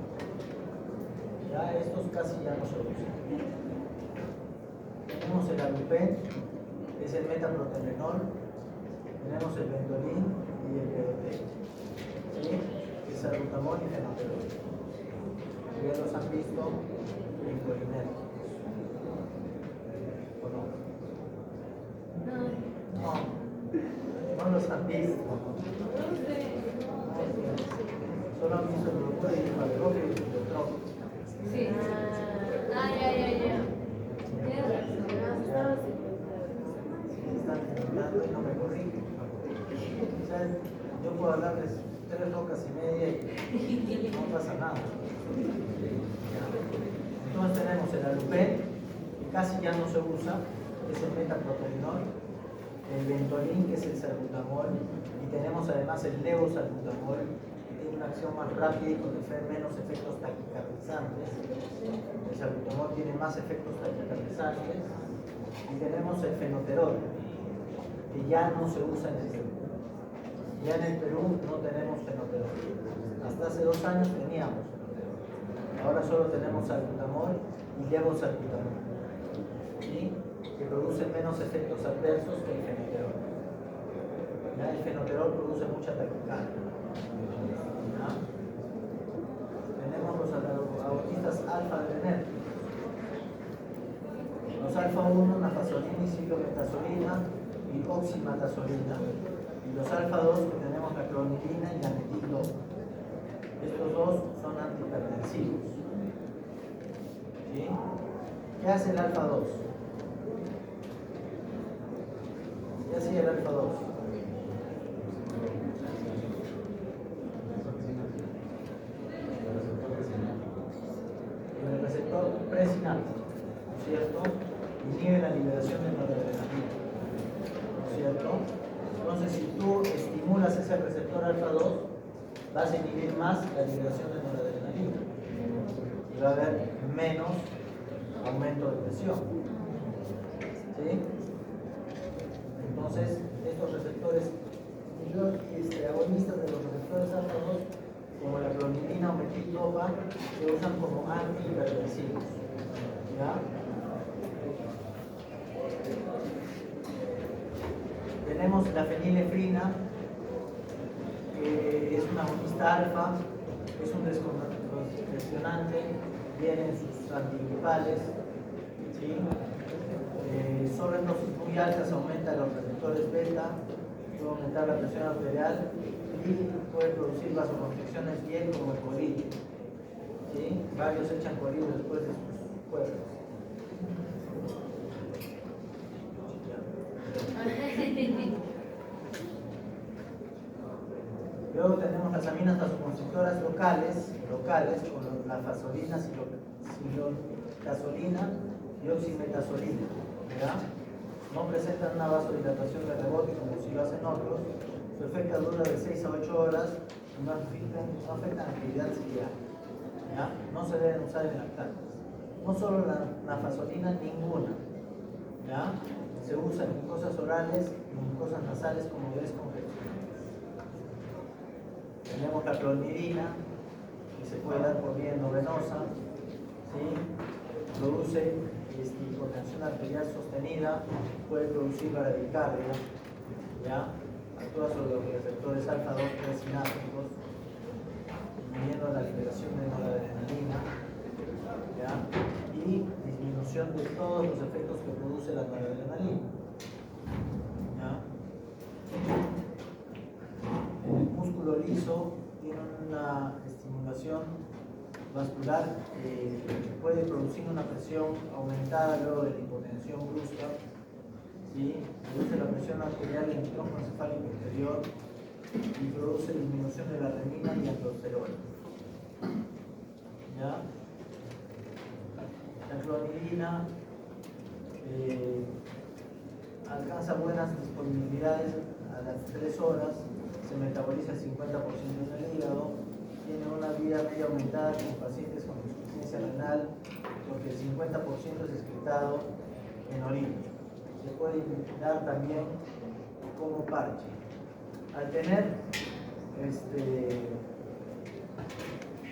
Ya estos casi ya no se usan. Tenemos el Alupen, que es el metaprotenol, tenemos el Ventolin y el PDT, ¿sí? Que es salbutamol y fenoterol. Ya los han visto en colinérgicos. ¿O no? No los han visto. Solo han visto el grupo de Ifagroc y el Phytotrop. Sí. Ya. Tienes razón. Están intentando y no me corrigen. O sea, yo puedo hablarles 3 horas y media y no pasa nada. Entonces tenemos el Alupen, que casi ya no se usa, que es el metaprotenol, el Ventolin, que es el salbutamol, y tenemos además el levosalbutamol, que tiene una acción más rápida y con menos efectos taquicardizantes. El salbutamol tiene más efectos taquicardizantes. Y tenemos el fenoterol, que ya no se usa en el Perú. Ya en el Perú no tenemos fenoterol. Hasta hace 2 años teníamos fenoterol. Ahora solo tenemos salbutamol y levosalbutamol, ¿sí? Que producen menos efectos adversos que el fenoterol. ¿Ya? El fenoterol produce mucha taquicardia. ¿Ya? Tenemos los agonistas alfa-adrenérgicos. Los alfa-1, nafasolina y ciclometazolina y oximetazolina. Y los alfa-2 que tenemos la clonidina y la metildopa. Estos dos son antihipertensivos. ¿Sí? ¿Qué hace el alfa-2? ¿Qué hacía el alfa-2? En el receptor presináptico, ¿no es cierto? Inhibe la liberación de noradrenalina, ¿no es cierto? Entonces, si tú estimulas ese receptor alfa-2, vas a inhibir más la liberación de noradrenalina y va a haber menos aumento de presión. ¿Sí? Entonces, estos receptores agonistas de los receptores alfa-2, como la clonidina o metildopa, se usan como antihipertensivos. ¿Ya? Tenemos la fenilefrina, que es una agonista alfa, es un descongestionante, viene en sus antigripales, ¿sí? Solo en dosis muy altas aumenta los receptores beta, puede aumentar la presión arterial y puede producir vasoconstricciones bien como el colirio. ¿Sí? Varios echan colirio después de sus cuerpos. Luego tenemos las aminas vasoconstrictoras locales con la fasolina, silotazolina y oximetazolina. ¿Ya? No presentan una vasodilatación de rebote como si lo hacen otros. Su efecto dura de 6 a 8 horas y no afectan la actividad ciliar. ¿Ya? No se deben usar en lactantes. No solo la nafasolina, ninguna. ¿Ya? Se usa en mucosas orales y en mucosas nasales como descongestionantes. Tenemos la clonidina, que se puede dar por vía endovenosa, ¿sí? Produce hipotensión arterial sostenida, puede producir bradicardia, ¿ya? Actúa sobre los receptores alfa-2 presinápticos, disminuyendo la liberación de noradrenalina, ¿ya? Y disminución de todos los efectos que produce la noradrenalina, ¿ya? El músculo liso tiene una estimulación vascular que puede producir una presión aumentada luego de la hipotensión brusca, ¿sí? Reduce la presión arterial en el tronco encefálico inferior y produce disminución de la renina y aldosterona. ¿Ya? La clonidina alcanza buenas disponibilidades a las 3 horas, se metaboliza el 50% en el hígado, tiene una vida media aumentada en pacientes con insuficiencia renal, porque el 50% es excretado en orina. Se puede dar también como parche. Al tener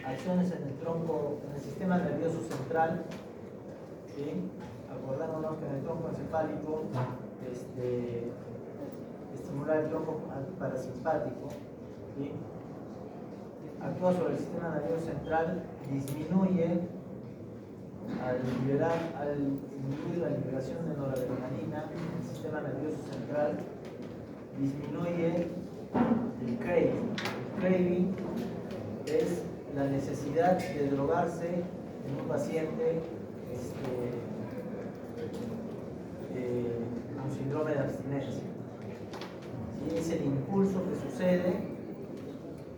acciones en el tronco, en el sistema nervioso central, ¿sí? Acordémonos que en el tronco encefálico estimular el tronco parasimpático, ¿sí? Actúa sobre el sistema nervioso central, disminuye al disminuir la liberación de noradrenalina en el sistema nervioso central, disminuye el craving. El craving es la necesidad de drogarse en un paciente con síndrome de abstinencia. ¿Sí? Es el impulso que sucede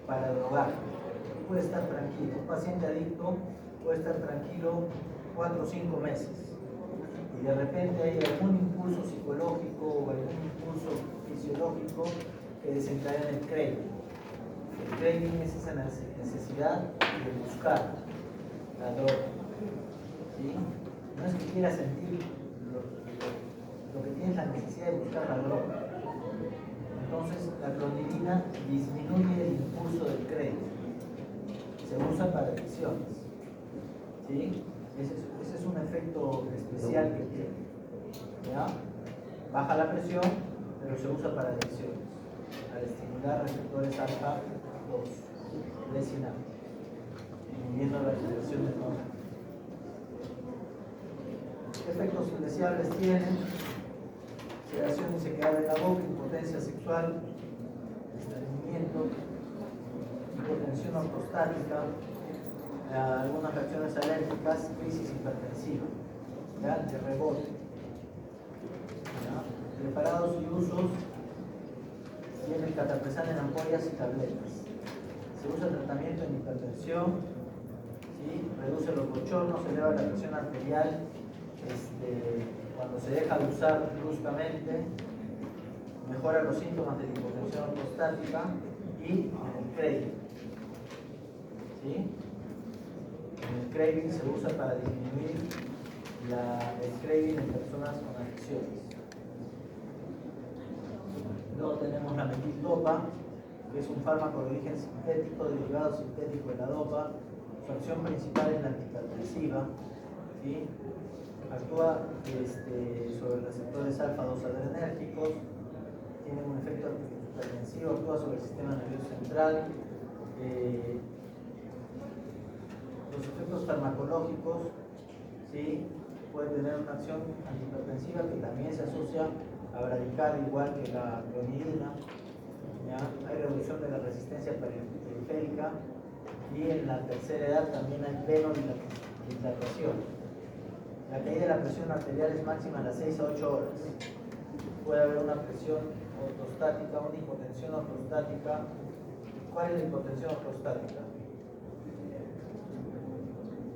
para drogar. Puede estar tranquilo. Un paciente adicto puede estar tranquilo 4 o 5 meses. Y de repente hay algún impulso psicológico o algún impulso fisiológico que desencadena el craving. El craving es esa necesidad de buscar la droga. ¿Sí? No es que quiera sentir lo que tiene es la necesidad de buscar la droga. Entonces la clonidina disminuye el impulso del craving. Se usa para adicciones. ¿Sí? Ese es un efecto especial que tiene. ¿Ya? Baja la presión, pero se usa para adicciones, al estimular receptores alfa 2 de sinapsis, inhibiendo la liberación de hormonas. ¿Qué efectos indeseables tienen? Sedación y sequedad de la boca, impotencia sexual, estreñimiento, hipotensión ortostática, algunas reacciones alérgicas, crisis hipertensiva, ¿ya? De rebote. ¿Ya? Preparados y usos tienen cataplexal en ampollas y tabletas. Se usa tratamiento en hipertensión, ¿sí? Reduce los bochornos, eleva la presión arterial cuando se deja de usar bruscamente, mejora los síntomas de hipotensión ortostática y el craving. ¿Sí? El craving se usa para disminuir el craving en personas con adicciones. Luego tenemos la metildopa, que es un fármaco de origen sintético, derivado sintético de la dopa. Su acción principal es la antihipertensiva, ¿sí? Actúa sobre receptores alfa-2 adrenérgicos, tiene un efecto hipertensivo, actúa sobre el sistema nervioso central. Los efectos farmacológicos, ¿sí? Pueden tener una acción antihipertensiva que también se asocia a bradicar igual que la clonidina. ¿Ya? Hay reducción de la resistencia periférica y en la tercera edad también hay venodilatación. La caída de la presión arterial es máxima a las 6 a 8 horas. Puede haber una presión ortostática, una hipotensión ortostática. ¿Cuál es la hipotensión ortostática?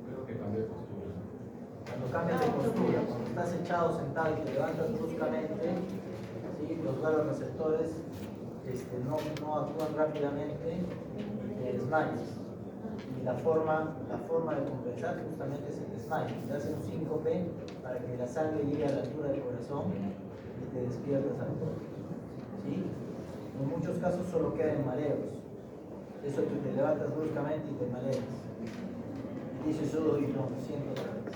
Creo que cambia de postura. Cuando cambias de postura, cuando estás echado, sentado y te levantas bruscamente, ¿sí? Los vasoreceptores no actúan rápidamente y te desmayas. Y la forma de compensar justamente es el desmayo. Te hace un síncope para que la sangre llegue a la altura del corazón y te despiertas al toque. ¿Sí? En muchos casos solo quedan mareos. Eso que te levantas bruscamente y te mareas. Y dices, uy, no, siento otra vez.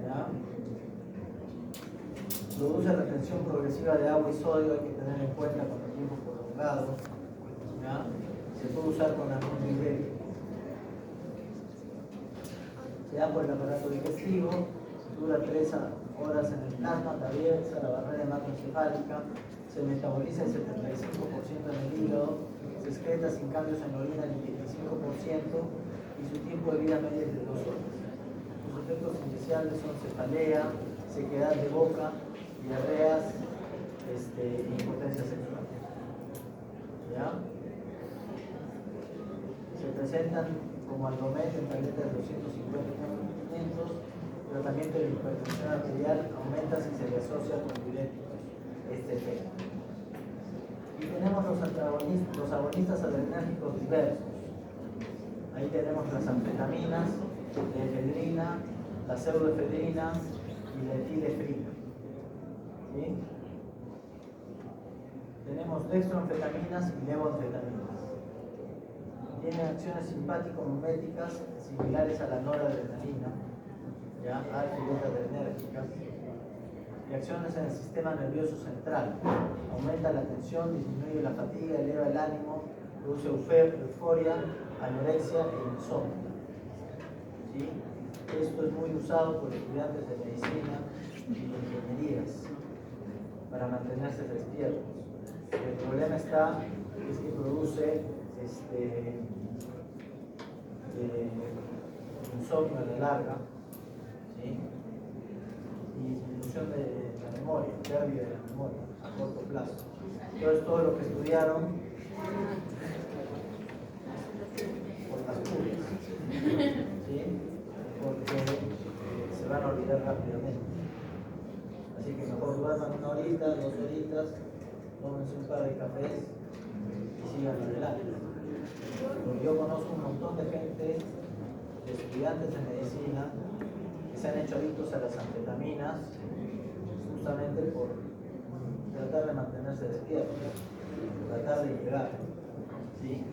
¿Ya? Produce retención progresiva de agua y sodio, hay que tener en cuenta con el tiempo prolongado. ¿Ya? Se puede usar con algún nivel. Se da por el aparato digestivo, dura 3 horas en el plasma, atraviesa la barrera hematoencefálica, se metaboliza el 75% en el hígado, se excreta sin cambios en la orina el 25% y su tiempo de vida media es de 2 horas. Sus efectos iniciales son cefalea, sequedad de boca, diarreas y impotencia sexual. ¿Ya? Se presentan como Aldomet en tabletas de 250 mg, tratamiento de hipertensión arterial aumenta si se le asocia con diuréticos este efecto. Y tenemos los agonistas adrenérgicos diversos. Ahí tenemos las anfetaminas, la efedrina, la pseudoefedrina y la etilefrina. ¿Sí? Tenemos dextroanfetaminas y levoanfetaminas. Tienen acciones simpático-miméticas similares a la noradrenalina. ¿ya? Alfa y beta adrenérgicas. Reacciones en el sistema nervioso central. Aumenta la tensión, disminuye la fatiga, eleva el ánimo, produce euforia, anorexia e insomnio. ¿Sí? Esto es muy usado por estudiantes de medicina y de ingenierías para mantenerse despiertos. El problema es que produce insomnio a la larga, ¿sí? Y disminución de la memoria, pérdida de la memoria a corto plazo. Entonces todo lo que estudiaron por las puras, ¿sí? Porque se van a olvidar rápidamente. Así que mejor duerman 1 horita, 2 horitas, tómense un par de cafés y sigan adelante. Porque yo conozco un montón de gente, de estudiantes de medicina, que se han hecho adictos a las anfetaminas justamente por tratar de mantenerse despiertos, tratar de llegar, ¿sí?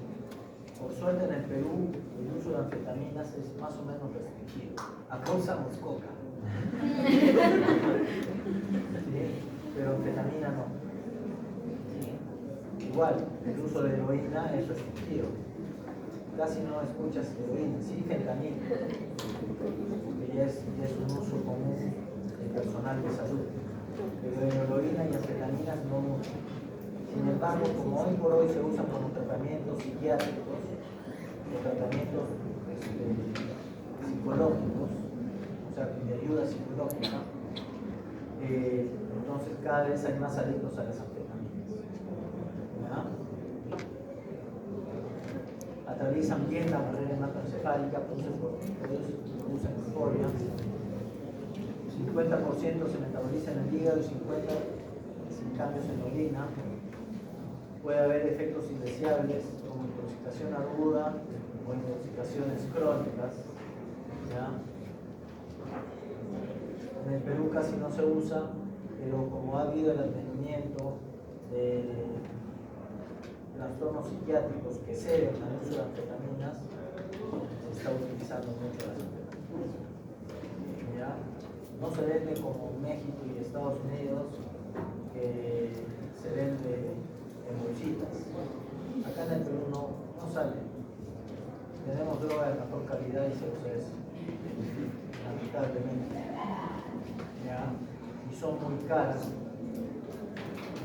Por suerte en el Perú el uso de anfetaminas es más o menos restringido. Acá usamos coca, ¿sí? Pero anfetamina no. ¿Sí? Igual, el uso de heroína es restringido. Casi no escuchas heroína, sí fentanilo, que ya es un uso común del personal de salud. Pero heroína y anfetaminas no mucho. Sin embargo, como hoy por hoy se usan como tratamientos psiquiátricos o tratamientos psicológicos, o sea, de ayuda psicológica, entonces cada vez hay más adictos a las anfetaminas. ¿Ya? Atraviesan bien la barrera hematoencefálica, producen euforia. 50% se metaboliza en el hígado y 50% sin cambios en la orina. Puede haber efectos indeseables como intoxicación aguda o intoxicaciones crónicas. ¿Ya? En el Perú casi no se usa, pero como ha habido el advenimiento de trastornos psiquiátricos que ceden al uso de anfetaminas, se está utilizando mucho las anfetaminas. ¿Ya? No se vende como en México y Estados Unidos, que se vende en bolsitas. Acá en el Perú no sale. Tenemos droga de mejor calidad y se usa eso, lamentablemente. ¿Ya? Y son muy caras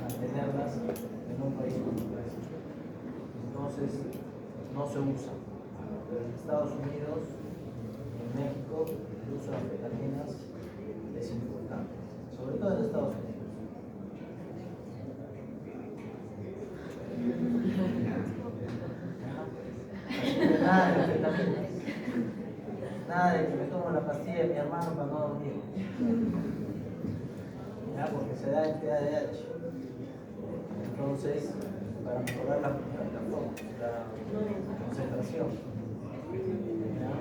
mantenerlas en un país como este. Entonces no se usa. Pero en Estados Unidos y en México el uso de anfetaminas es importante, sobre todo en Estados Unidos. Así que nada de anfetaminas, nada de que me tomo la pastilla de mi hermano para no dormir, ¿ya? Porque se da en TDAH. Entonces, para mejorar la concentración, ¿ya?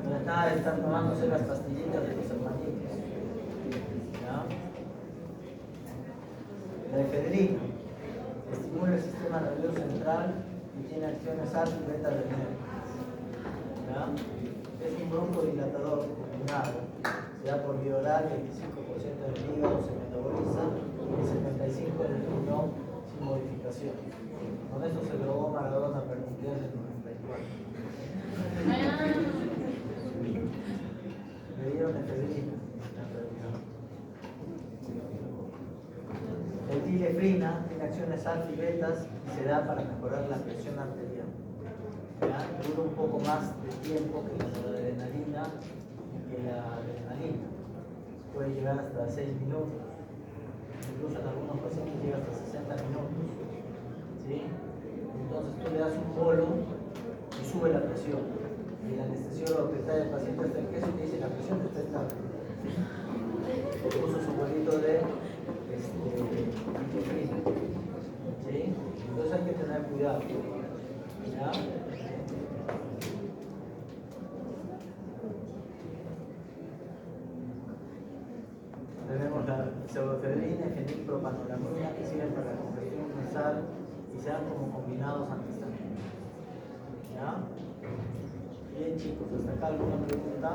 No es nada de estar tomándose las pastillitas de los hermanitos, ¿ya? La efedrina estimula el sistema nervioso central y tiene acciones alfa y beta adrenérgicas. Es un broncodilatador combinado, se da por vía oral, 25% del hígado se metaboliza y el 75% del riñón sin modificación. Con eso se drogó Maradona para el Mundial del 94. Le dieron efedrina. El dilefrina tiene acciones alfa y betas y se da para mejorar la presión arterial. ¿Ya? Dura un poco más de tiempo que la noradrenalina y que la adrenalina. Puede llegar hasta 6 minutos. Incluso en algunos pacientes llega hasta 60 minutos. ¿Sí? Entonces tú le das un bolo y sube la presión. Y el anestesiólogo que está del paciente hasta el queso te dice la presión está estable. Puso su bolito de dilefrina. ¿Sí? Entonces hay que tener cuidado. ¿Ya? Tenemos la pseudoefedrina y fenilpropanolamina que sirven para la congestión nasal y se dan como combinados antihistamínicos. ¿Ya? Bien chicos, hasta acá alguna pregunta.